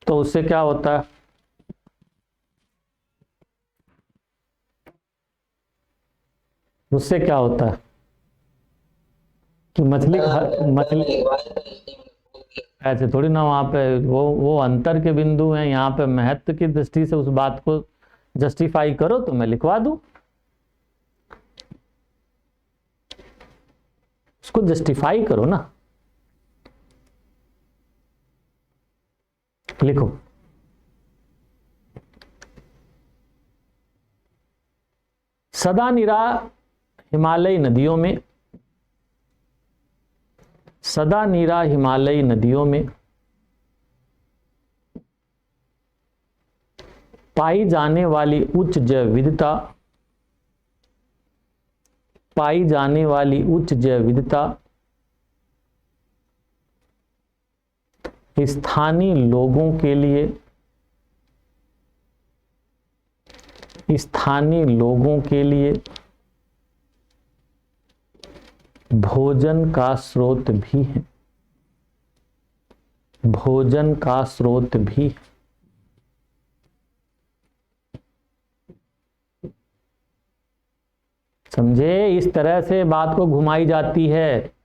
S1: तो उससे क्या होता है? उससे क्या होता है कि मछली ऐसे थोड़ी ना, वहां पे वो अंतर के बिंदु हैं, यहाँ पे महत्व की दृष्टि से उस बात को जस्टिफाई करो तो मैं लिखवा दूं, उसको जस्टिफाई करो ना। लिखो सदा निरा हिमालयी नदियों में, सदा नीरा हिमालयी नदियों में पाई जाने वाली उच्च जैव विविधता, पाई जाने वाली उच्च जैव विविधता स्थानीय लोगों के लिए, स्थानीय लोगों के लिए भोजन का स्रोत भी है, भोजन का स्रोत भी। समझे? इस तरह से बात को घुमाई जाती है।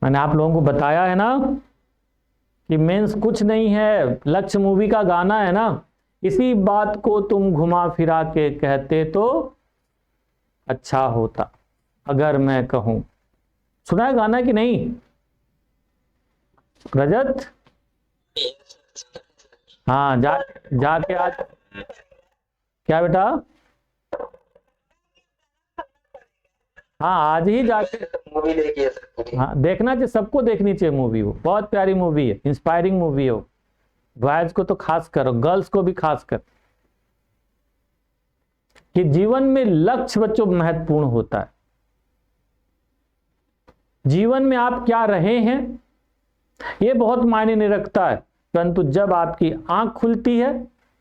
S1: मैंने आप लोगों को बताया है ना कि मेंस कुछ नहीं है, लक्ष्य मूवी का गाना है ना, इसी बात को तुम घुमा फिरा के कहते तो अच्छा होता। अगर मैं कहूं, सुना है गाना कि नहीं? रजत, हाँ जाके आज, क्या बेटा? हाँ आज ही जाके
S3: मूवी देखी है सर पूरी।
S1: हाँ देखना चाहिए, सबको देखनी चाहिए मूवी, वो बहुत प्यारी मूवी है, इंस्पायरिंग मूवी है वो, बॉयज को तो खास कर, गर्ल्स को भी खास कर, कि जीवन में लक्ष्य बच्चों महत्वपूर्ण होता है। जीवन में आप क्या रहे हैं ये बहुत मायने नहीं रखता है, परंतु जब आपकी आंख खुलती है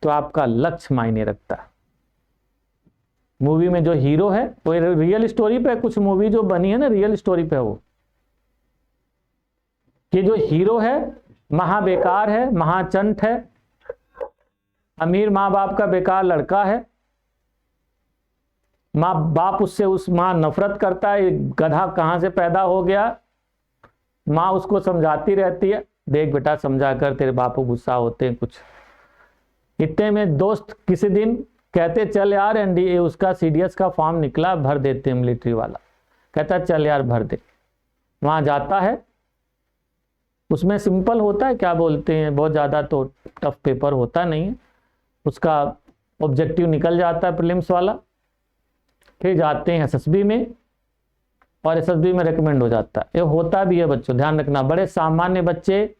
S1: तो आपका लक्ष्य मायने रखता है। मूवी में जो हीरो है वो रियल स्टोरी पे, कुछ मूवी जो बनी है ना रियल स्टोरी पे, वो कि जो हीरो है महा बेकार है, महाचंट है, अमीर माँ बाप का बेकार लड़का है, माँ बाप उससे उस माँ नफरत करता है, गधा कहाँ से पैदा हो गया, माँ उसको समझाती रहती है, देख बेटा समझा कर, तेरे बापू गुस्सा होते हैं कुछ। इतने में दोस्त किसी दिन कहते चल यार एनडीए उसका सीडीएस का फॉर्म निकला, भर देते हैं मिलिट्री वाला, कहता चल यार भर दे। वहां जाता है, उसमें सिंपल होता है, क्या बोलते हैं, बहुत ज़्यादा तो टफ पेपर होता नहीं है, उसका ऑब्जेक्टिव निकल जाता है प्रीलिम्स वाला, फिर जाते हैं एसएसबी में और एसएसबी में रिकमेंड हो जाता है। ये होता भी है बच्चों, ध्यान रखना, बड़े सामान्य बच्चे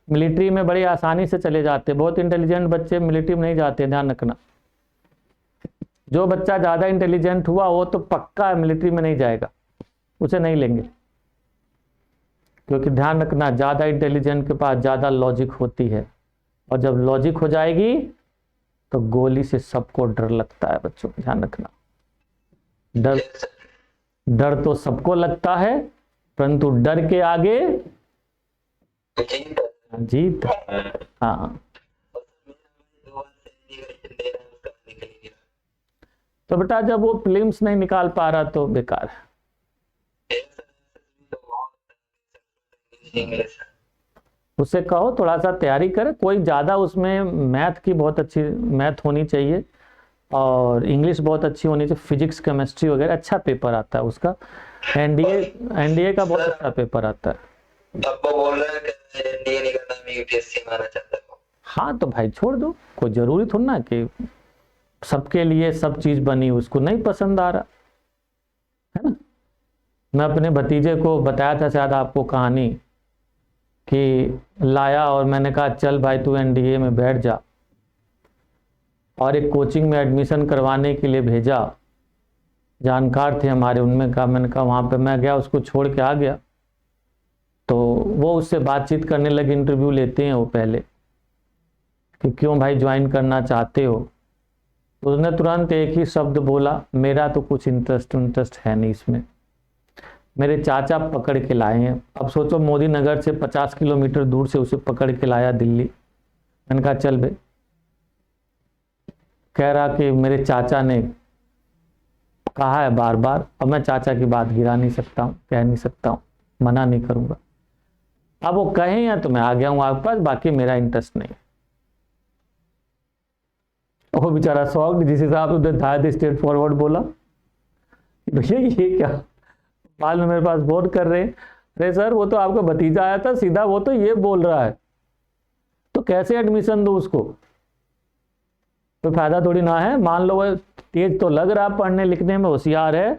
S1: मिलिट्री में बड़ी आसानी से चले जाते, बहुत इंटेलिजेंट बच्चे मिलिट्री में नहीं जाते, ध्यान रखना। जो बच्चा ज़्यादा इंटेलिजेंट हुआ वो तो पक्का मिलिट्री में नहीं जाएगा, उसे नहीं लेंगे, क्योंकि ध्यान रखना ज़्यादा इंटेलिजेंट के पास ज़्यादा लॉजिक होती है, और जब लॉजिक हो जाएगी तो गोली से सबको डर लगता है बच्चों, ध्यान रखना। डर तो सबको लगता है, परंतु डर के आगे जीत। हाँ तो बेटा जब वो प्रीलिम्स नहीं निकाल पा रहा तो बेकार है, उससे कहो थोड़ा सा तैयारी करे, कोई ज़्यादा उसमें मैथ की बहुत अच्छी मैथ होनी चाहिए और इंग्लिश बहुत अच्छी होनी चाहिए, फिजिक्स केमिस्ट्री वगैरह अच्छा पेपर आता है उसका, एनडीए का बहुत अच्छा पेपर आता है।
S3: अब वो बोल रहा है कि एनडीए नहीं करना, मैं यूपीएससी में आना चाहता हूं।
S1: हाँ तो भाई छोड़ दो, कोई जरूरी थोड़ा ना कि सबके लिए सब चीज बनी, उसको नहीं पसंद आ रहा है ना। मैं अपने भतीजे को बताया था शायद आपको कहानी, कि लाया और मैंने कहा चल भाई तू एनडीए में बैठ जा, और एक कोचिंग में एडमिशन करवाने के लिए भेजा, जानकार थे हमारे, उनमें कहा, मैंने कहा वहाँ पे मैं गया, उसको छोड़ के आ गया, तो वो उससे बातचीत करने लगे, इंटरव्यू लेते हैं वो पहले कि क्यों भाई ज्वाइन करना चाहते हो, तो उसने तुरंत एक ही शब्द बोला, मेरा तो कुछ इंटरेस्ट है नहीं इसमें, मेरे चाचा पकड़ के लाए हैं। अब सोचो मोदी नगर से 50 किलोमीटर दूर से उसे पकड़ के लाया दिल्ली। मैंने कहा चल बे, कह रहा कि मेरे चाचा ने कहा है बार बार, और मैं चाचा की बात गिरा नहीं सकता हूँ, कह नहीं सकता हूँ, मना नहीं करूँगा, अब वो कहें या तो मैं आ गया हूँ आपके पास, बाकी मेरा इंटरेस्ट नहीं। वो बेचारा शॉक्ड, जिस हिसाब से था स्ट्रेट फॉरवर्ड बोला, भैया ये क्या, बाद में मेरे पास बोर्ड कर रहे, अरे सर वो तो आपका भतीजा आया था सीधा, वो तो ये बोल रहा है, तो कैसे एडमिशन दो उसको, तो फायदा थोड़ी ना है। मान लो वो तेज तो लग रहा, पढ़ने लिखने में होशियार है,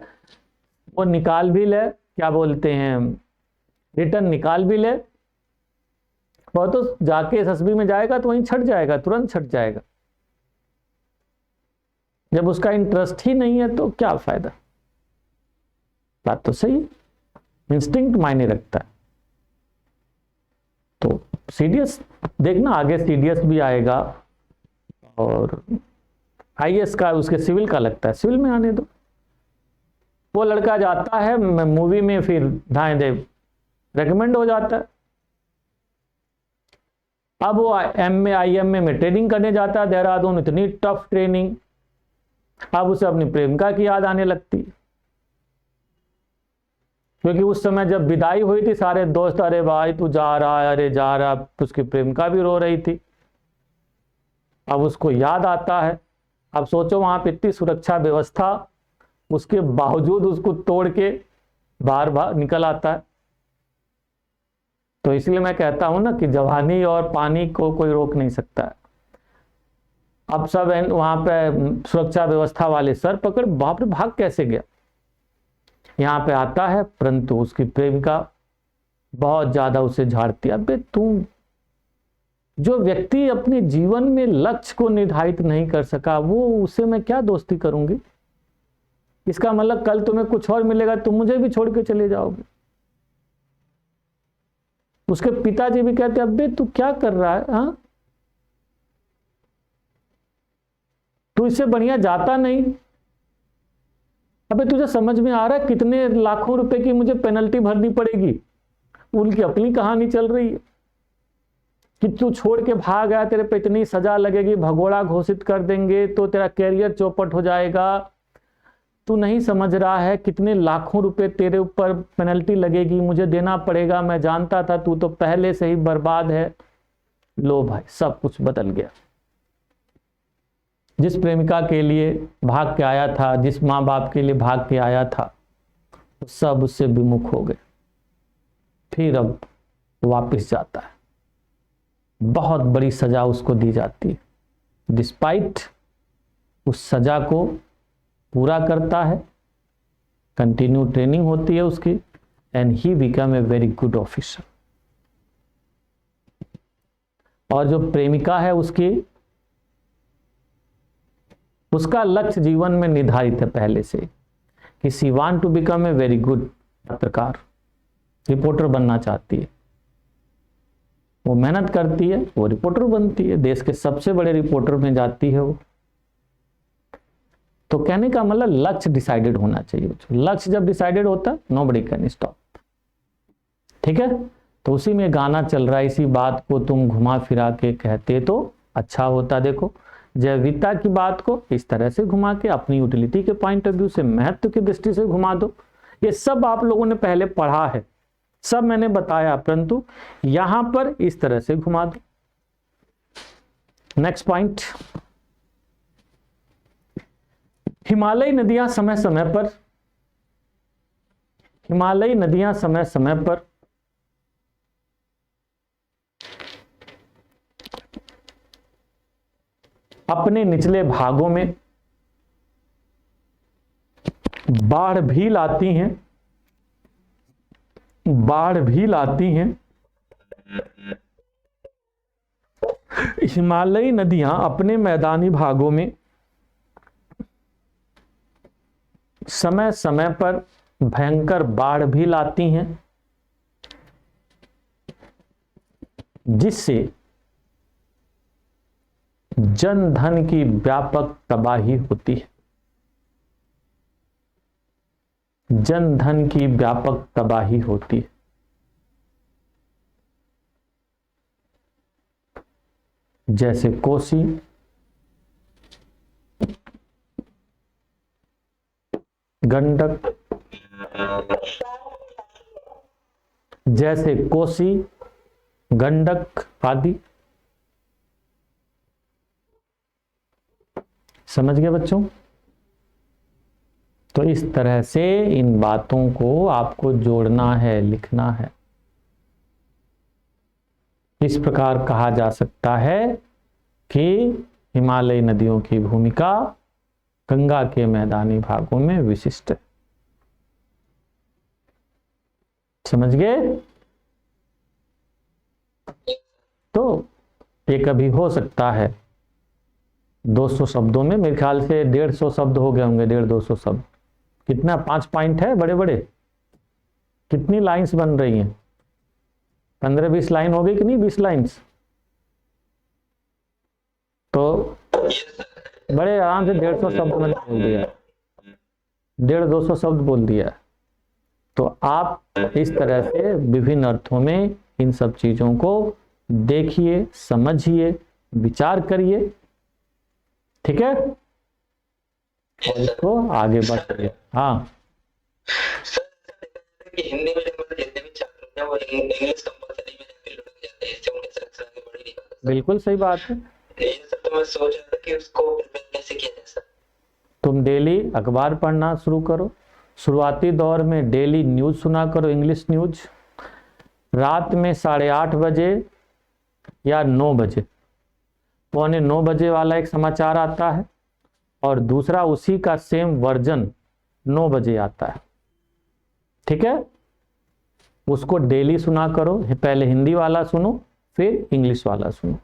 S1: वो निकाल भी ले, क्या बोलते हैं, रिटर्न निकाल भी ले, वो तो जाके एसएसबी में जाएगा तो वहीं छट जाएगा, तुरंत छट जाएगा। जब उसका इंटरेस्ट ही नहीं है तो क्या फायदा। बात तो सही, इंस्टिंक्ट मायने रखता है। तो सीडीएस देखना, आगे सीडीएस भी आएगा और आईएएस का, उसके सिविल का लगता है, सिविल में आने दो। वो लड़का जाता है मूवी में, फिर धाएं दे रेकमेंड हो जाता है। अब वो आईएमए में ट्रेनिंग करने जाता है देहरादून, इतनी टफ ट्रेनिंग, अब उसे अपनी प्रेमिका की याद आने लगती है, क्योंकि उस समय जब विदाई हुई थी सारे दोस्त, अरे भाई तू जा रहा है, अरे जा रहा, उसकी प्रेमिका भी रो रही थी, अब उसको याद आता है। अब सोचो वहां पे इतनी सुरक्षा व्यवस्था, उसके बावजूद उसको तोड़ के बाहर निकल आता है। तो इसलिए मैं कहता हूं ना कि जवानी और पानी को कोई रोक नहीं सकता है। अब सब वहां पे सुरक्षा व्यवस्था वाले सर पकड़, बाप रे भाग कैसे गया, यहाँ पे आता है, परंतु उसकी प्रेमिका बहुत ज्यादा उसे झाड़ती है। अबे तू, जो व्यक्ति अपने जीवन में लक्ष्य को निर्धारित नहीं कर सका, वो उसे मैं क्या दोस्ती करूंगी। इसका मतलब कल तुम्हें कुछ और मिलेगा, तुम मुझे भी छोड़ के चले जाओगे। उसके पिताजी भी कहते अबे तू क्या कर रहा है, हाँ तू इससे बढ़िया जाता नहीं। अबे तुझे समझ में आ रहा है कितने लाखों रुपए की मुझे पेनल्टी भरनी पड़ेगी। उनकी अपनी कहानी चल रही है कि तू छोड़ के भाग आया, तेरे पे इतनी सजा लगेगी, भगोड़ा घोषित कर देंगे तो तेरा कैरियर चौपट हो जाएगा। तू नहीं समझ रहा है कितने लाखों रुपए तेरे ऊपर पेनल्टी लगेगी, मुझे देना पड़ेगा, मैं जानता था तू तो पहले से ही बर्बाद है। लो भाई, सब कुछ बदल गया। जिस प्रेमिका के लिए भाग के आया था, जिस माँ बाप के लिए भाग के आया था, सब उससे विमुख हो गए। फिर अब वापस जाता है, बहुत बड़ी सजा उसको दी जाती है। डिस्पाइट उस सजा को पूरा करता है, कंटिन्यू ट्रेनिंग होती है उसकी, and he become a very good officer. और जो प्रेमिका है उसका लक्ष्य जीवन में निर्धारित है पहले से कि she want to become a very good पत्रकार, रिपोर्टर बनना चाहती है। वो मेहनत करती है, वो रिपोर्टर बनती है, देश के सबसे बड़े रिपोर्टर में जाती है वो। तो कहने का मतलब लक्ष्य डिसाइडेड होना चाहिए। लक्ष्य जब डिसाइडेड होता है, नोबडी कैन स्टॉप। ठीक है, तो उसी में गाना चल रहा है। इसी बात को तुम घुमा फिरा के कहते तो अच्छा होता। देखो, जैविकता की बात को इस तरह से घुमा के अपनी यूटिलिटी के पॉइंट ऑफ व्यू से, महत्व की दृष्टि से घुमा दो। ये सब आप लोगों ने पहले पढ़ा है, सब मैंने बताया, परंतु यहां पर इस तरह से घुमा दो। नेक्स्ट पॉइंट, हिमालयी नदियां समय समय पर अपने निचले भागों में बाढ़ भी लाती हैं। हिमालयी नदियां अपने मैदानी भागों में समय समय पर भयंकर बाढ़ भी लाती हैं, जिससे जन धन की व्यापक तबाही होती है। जन धन की व्यापक तबाही होती है। जैसे कोसी, गंडक, आदि। समझ गए बच्चों? तो इस तरह से इन बातों को आपको जोड़ना है, लिखना है। इस प्रकार कहा जा सकता है कि हिमालयी नदियों की भूमिका गंगा के मैदानी भागों में विशिष्ट है। समझ गए? तो ये कभी हो सकता है 200 शब्दों में, मेरे ख्याल से 150 शब्द हो गए होंगे, 150-200 शब्द। कितना 5 पॉइंट है बड़े बड़े, कितनी लाइंस बन रही हैं? 15-20 लाइन हो गई कि नहीं? 20 लाइंस। तो बड़े आराम से 150 शब्द मैंने बोल दिया, 150-200 शब्द बोल दिया। तो आप इस तरह से विभिन्न अर्थों में इन सब चीजों को देखिए, समझिए, विचार करिए। ठीक है, और इसको आगे बढ़ाइए। हाँ
S3: हिंदी में जितने भी छात्र हैं वो इंग्लिश कंपलसरी में जाके लुढ़क जाते हैं, इससे उनके शिक्षा आगे बढ़ ही नहीं पाता।
S1: बिल्कुल सही बात है।
S3: ये सब तो मैं सोच रहा था कि उसको कैसे किया जाए सर।
S1: तुम डेली अखबार पढ़ना शुरू करो। शुरुआती दौर में डेली न्यूज सुना करो, इंग्लिश न्यूज। रात में 8:30 बजे या 9 बजे, 8:45 बजे वाला एक समाचार आता है और दूसरा उसी का सेम वर्जन 9 बजे आता है। ठीक है, उसको डेली सुना करो। पहले हिंदी वाला सुनो, फिर इंग्लिश वाला सुनो,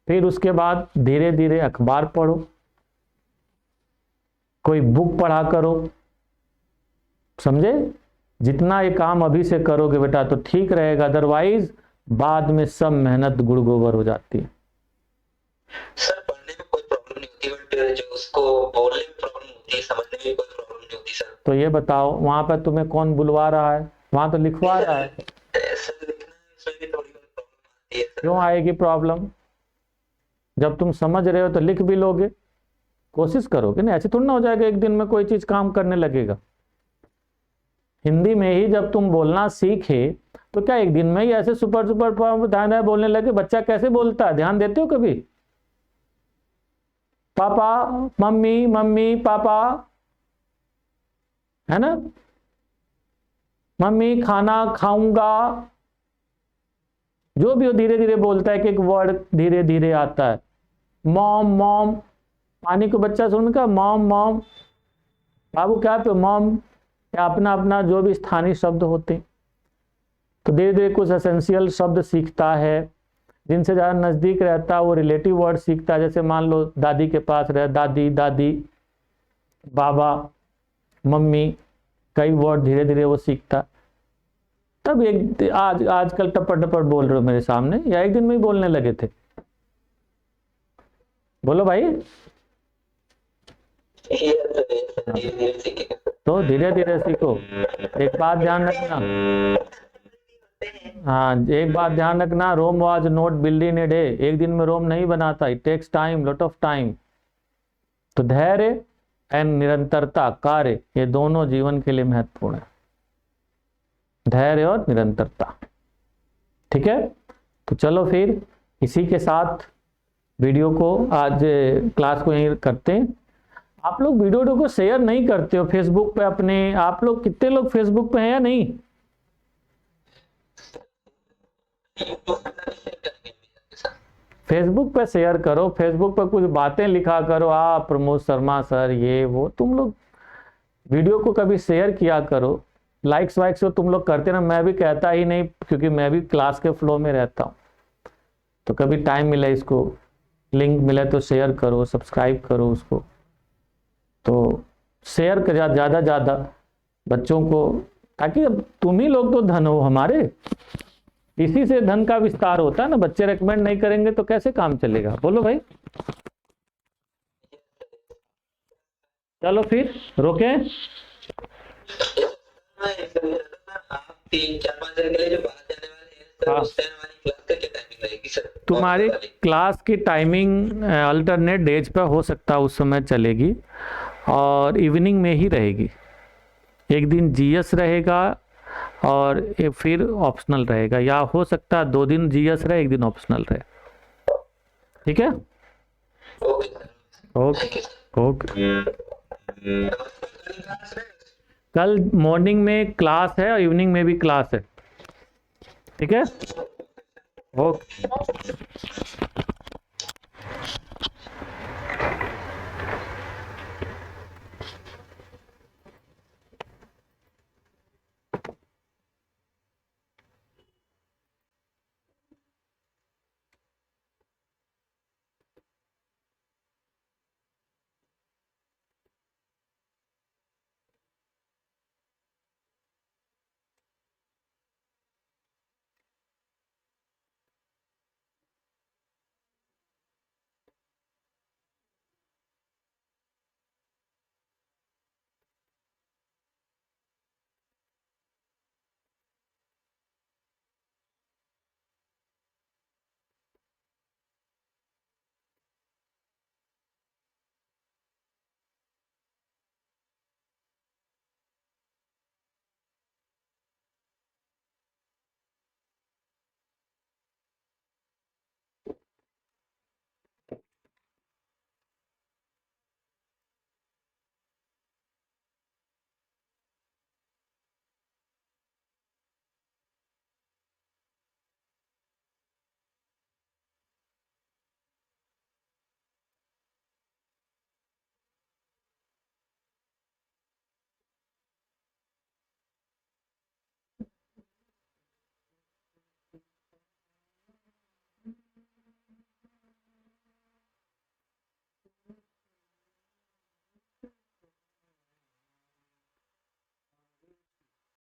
S1: फिर उसके बाद धीरे धीरे अखबार पढ़ो, कोई बुक पढ़ा करो। समझे? जितना ये काम अभी से करोगे बेटा तो ठीक रहेगा, अदरवाइज बाद में सब मेहनत गुड़ गोबर हो जाती है।
S3: सर पढ़ने में कोई प्रॉब्लम नहीं होती, बट जो उसको बोलने में प्रॉब्लम होती है, समझने में कोई प्रॉब्लम नहीं होती सर।
S1: तो ये बताओ वहां पर तुम्हें कौन बुलवा रहा है? वहां तो लिखवा रहा है।
S3: सर लिखना इसमें भी थोड़ी बहुत प्रॉब्लम आती है सर।
S1: क्यों आएगी प्रॉब्लम? जब तुम समझ रहे हो तो लिख भी लोगे, कोशिश करोगे ना। ऐसे थोड़ा ना हो जाएगा एक दिन में कोई चीज काम करने लगेगा। हिंदी में ही जब तुम बोलना सीखे तो क्या एक दिन में ही ऐसे सुपर ध्यान बोलने लगे? बच्चा कैसे बोलता है, ध्यान देते हो कभी? पापा मम्मी, मम्मी पापा, है ना? मम्मी खाना खाऊंगा, जो भी हो धीरे धीरे बोलता है, कि एक वर्ड धीरे धीरे आता है। मॉम मॉम, पानी को बच्चा सुन का मॉम मॉम, बाबू क्या पे मॉम, या अपना अपना जो भी स्थानीय शब्द होते हैं। तो धीरे धीरे कुछ एसेंशियल शब्द सीखता है, जिनसे ज़्यादा नज़दीक रहता है वो रिलेटिव वर्ड सीखता है। जैसे मान लो दादी के पास रहे, दादी दादी, बाबा, मम्मी, कई वर्ड धीरे धीरे वो सीखता। तब एक आजकल टप्पड़ टप्पड़ बोल रहे हो मेरे सामने, या एक दिन में ही बोलने लगे थे? बोलो भाई। तो धीरे धीरे सीखो। एक बात ध्यान रखना, हाँ एक बात ध्यान रखना, Rome was not build in a day. एक दिन में रोम नहीं बनाता, it takes time, lot of time. तो धैर्य एंड निरंतरता, कार्य, ये दोनों जीवन के लिए महत्वपूर्ण है। धैर्य और निरंतरता। ठीक है, तो चलो फिर इसी के साथ वीडियो को, आज क्लास को यहीं करते हैं। आप लोग वीडियो को शेयर नहीं करते हो फेसबुक पे अपने। आप लोग कितने लोग फेसबुक पे हैं या नहीं? फेसबुक पे शेयर करो, फेसबुक पे कुछ बातें लिखा करो, प्रमोद शर्मा सर ये वो। तुम लोग वीडियो को कभी शेयर किया करो। लाइक्स वाइक्स तो तुम लोग करते ना, मैं भी कहता ही नहीं, क्योंकि मैं भी क्लास के फ्लो में रहता हूँ। तो कभी टाइम मिले, इसको लिंक मिले तो शेयर करो, सब्सक्राइब करो उसको। तो शेयर कर ज़्यादा ज़्यादा बच्चों को, ताकि अब तुम ही लोग तो धन हो हमारे, इसी से धन का विस्तार होता है ना। बच्चे रेकमेंड नहीं करेंगे तो कैसे काम चलेगा? बोलो भाई। चलो फिर रोके।
S3: आप 3-4-5 दिन के लिए जो बाहर जाने वाले हैं सर, उस टाइम वाली क्लास का क्या टाइमिंग रहेगी सर?
S1: तुम्हारी क्लास की टाइमिंग अल्टरनेट डेज पे हो सकता है, उस समय चलेगी और इवनिंग में ही रहेगी। एक दिन जीएस रहेगा और फिर ऑप्शनल रहेगा, या हो सकता है 2 दिन जीएस रहे, 1 दिन ऑप्शनल रहे। ठीक है, ओके ओके। कल मॉर्निंग में क्लास है और इवनिंग में भी क्लास है। ठीक है, ओके।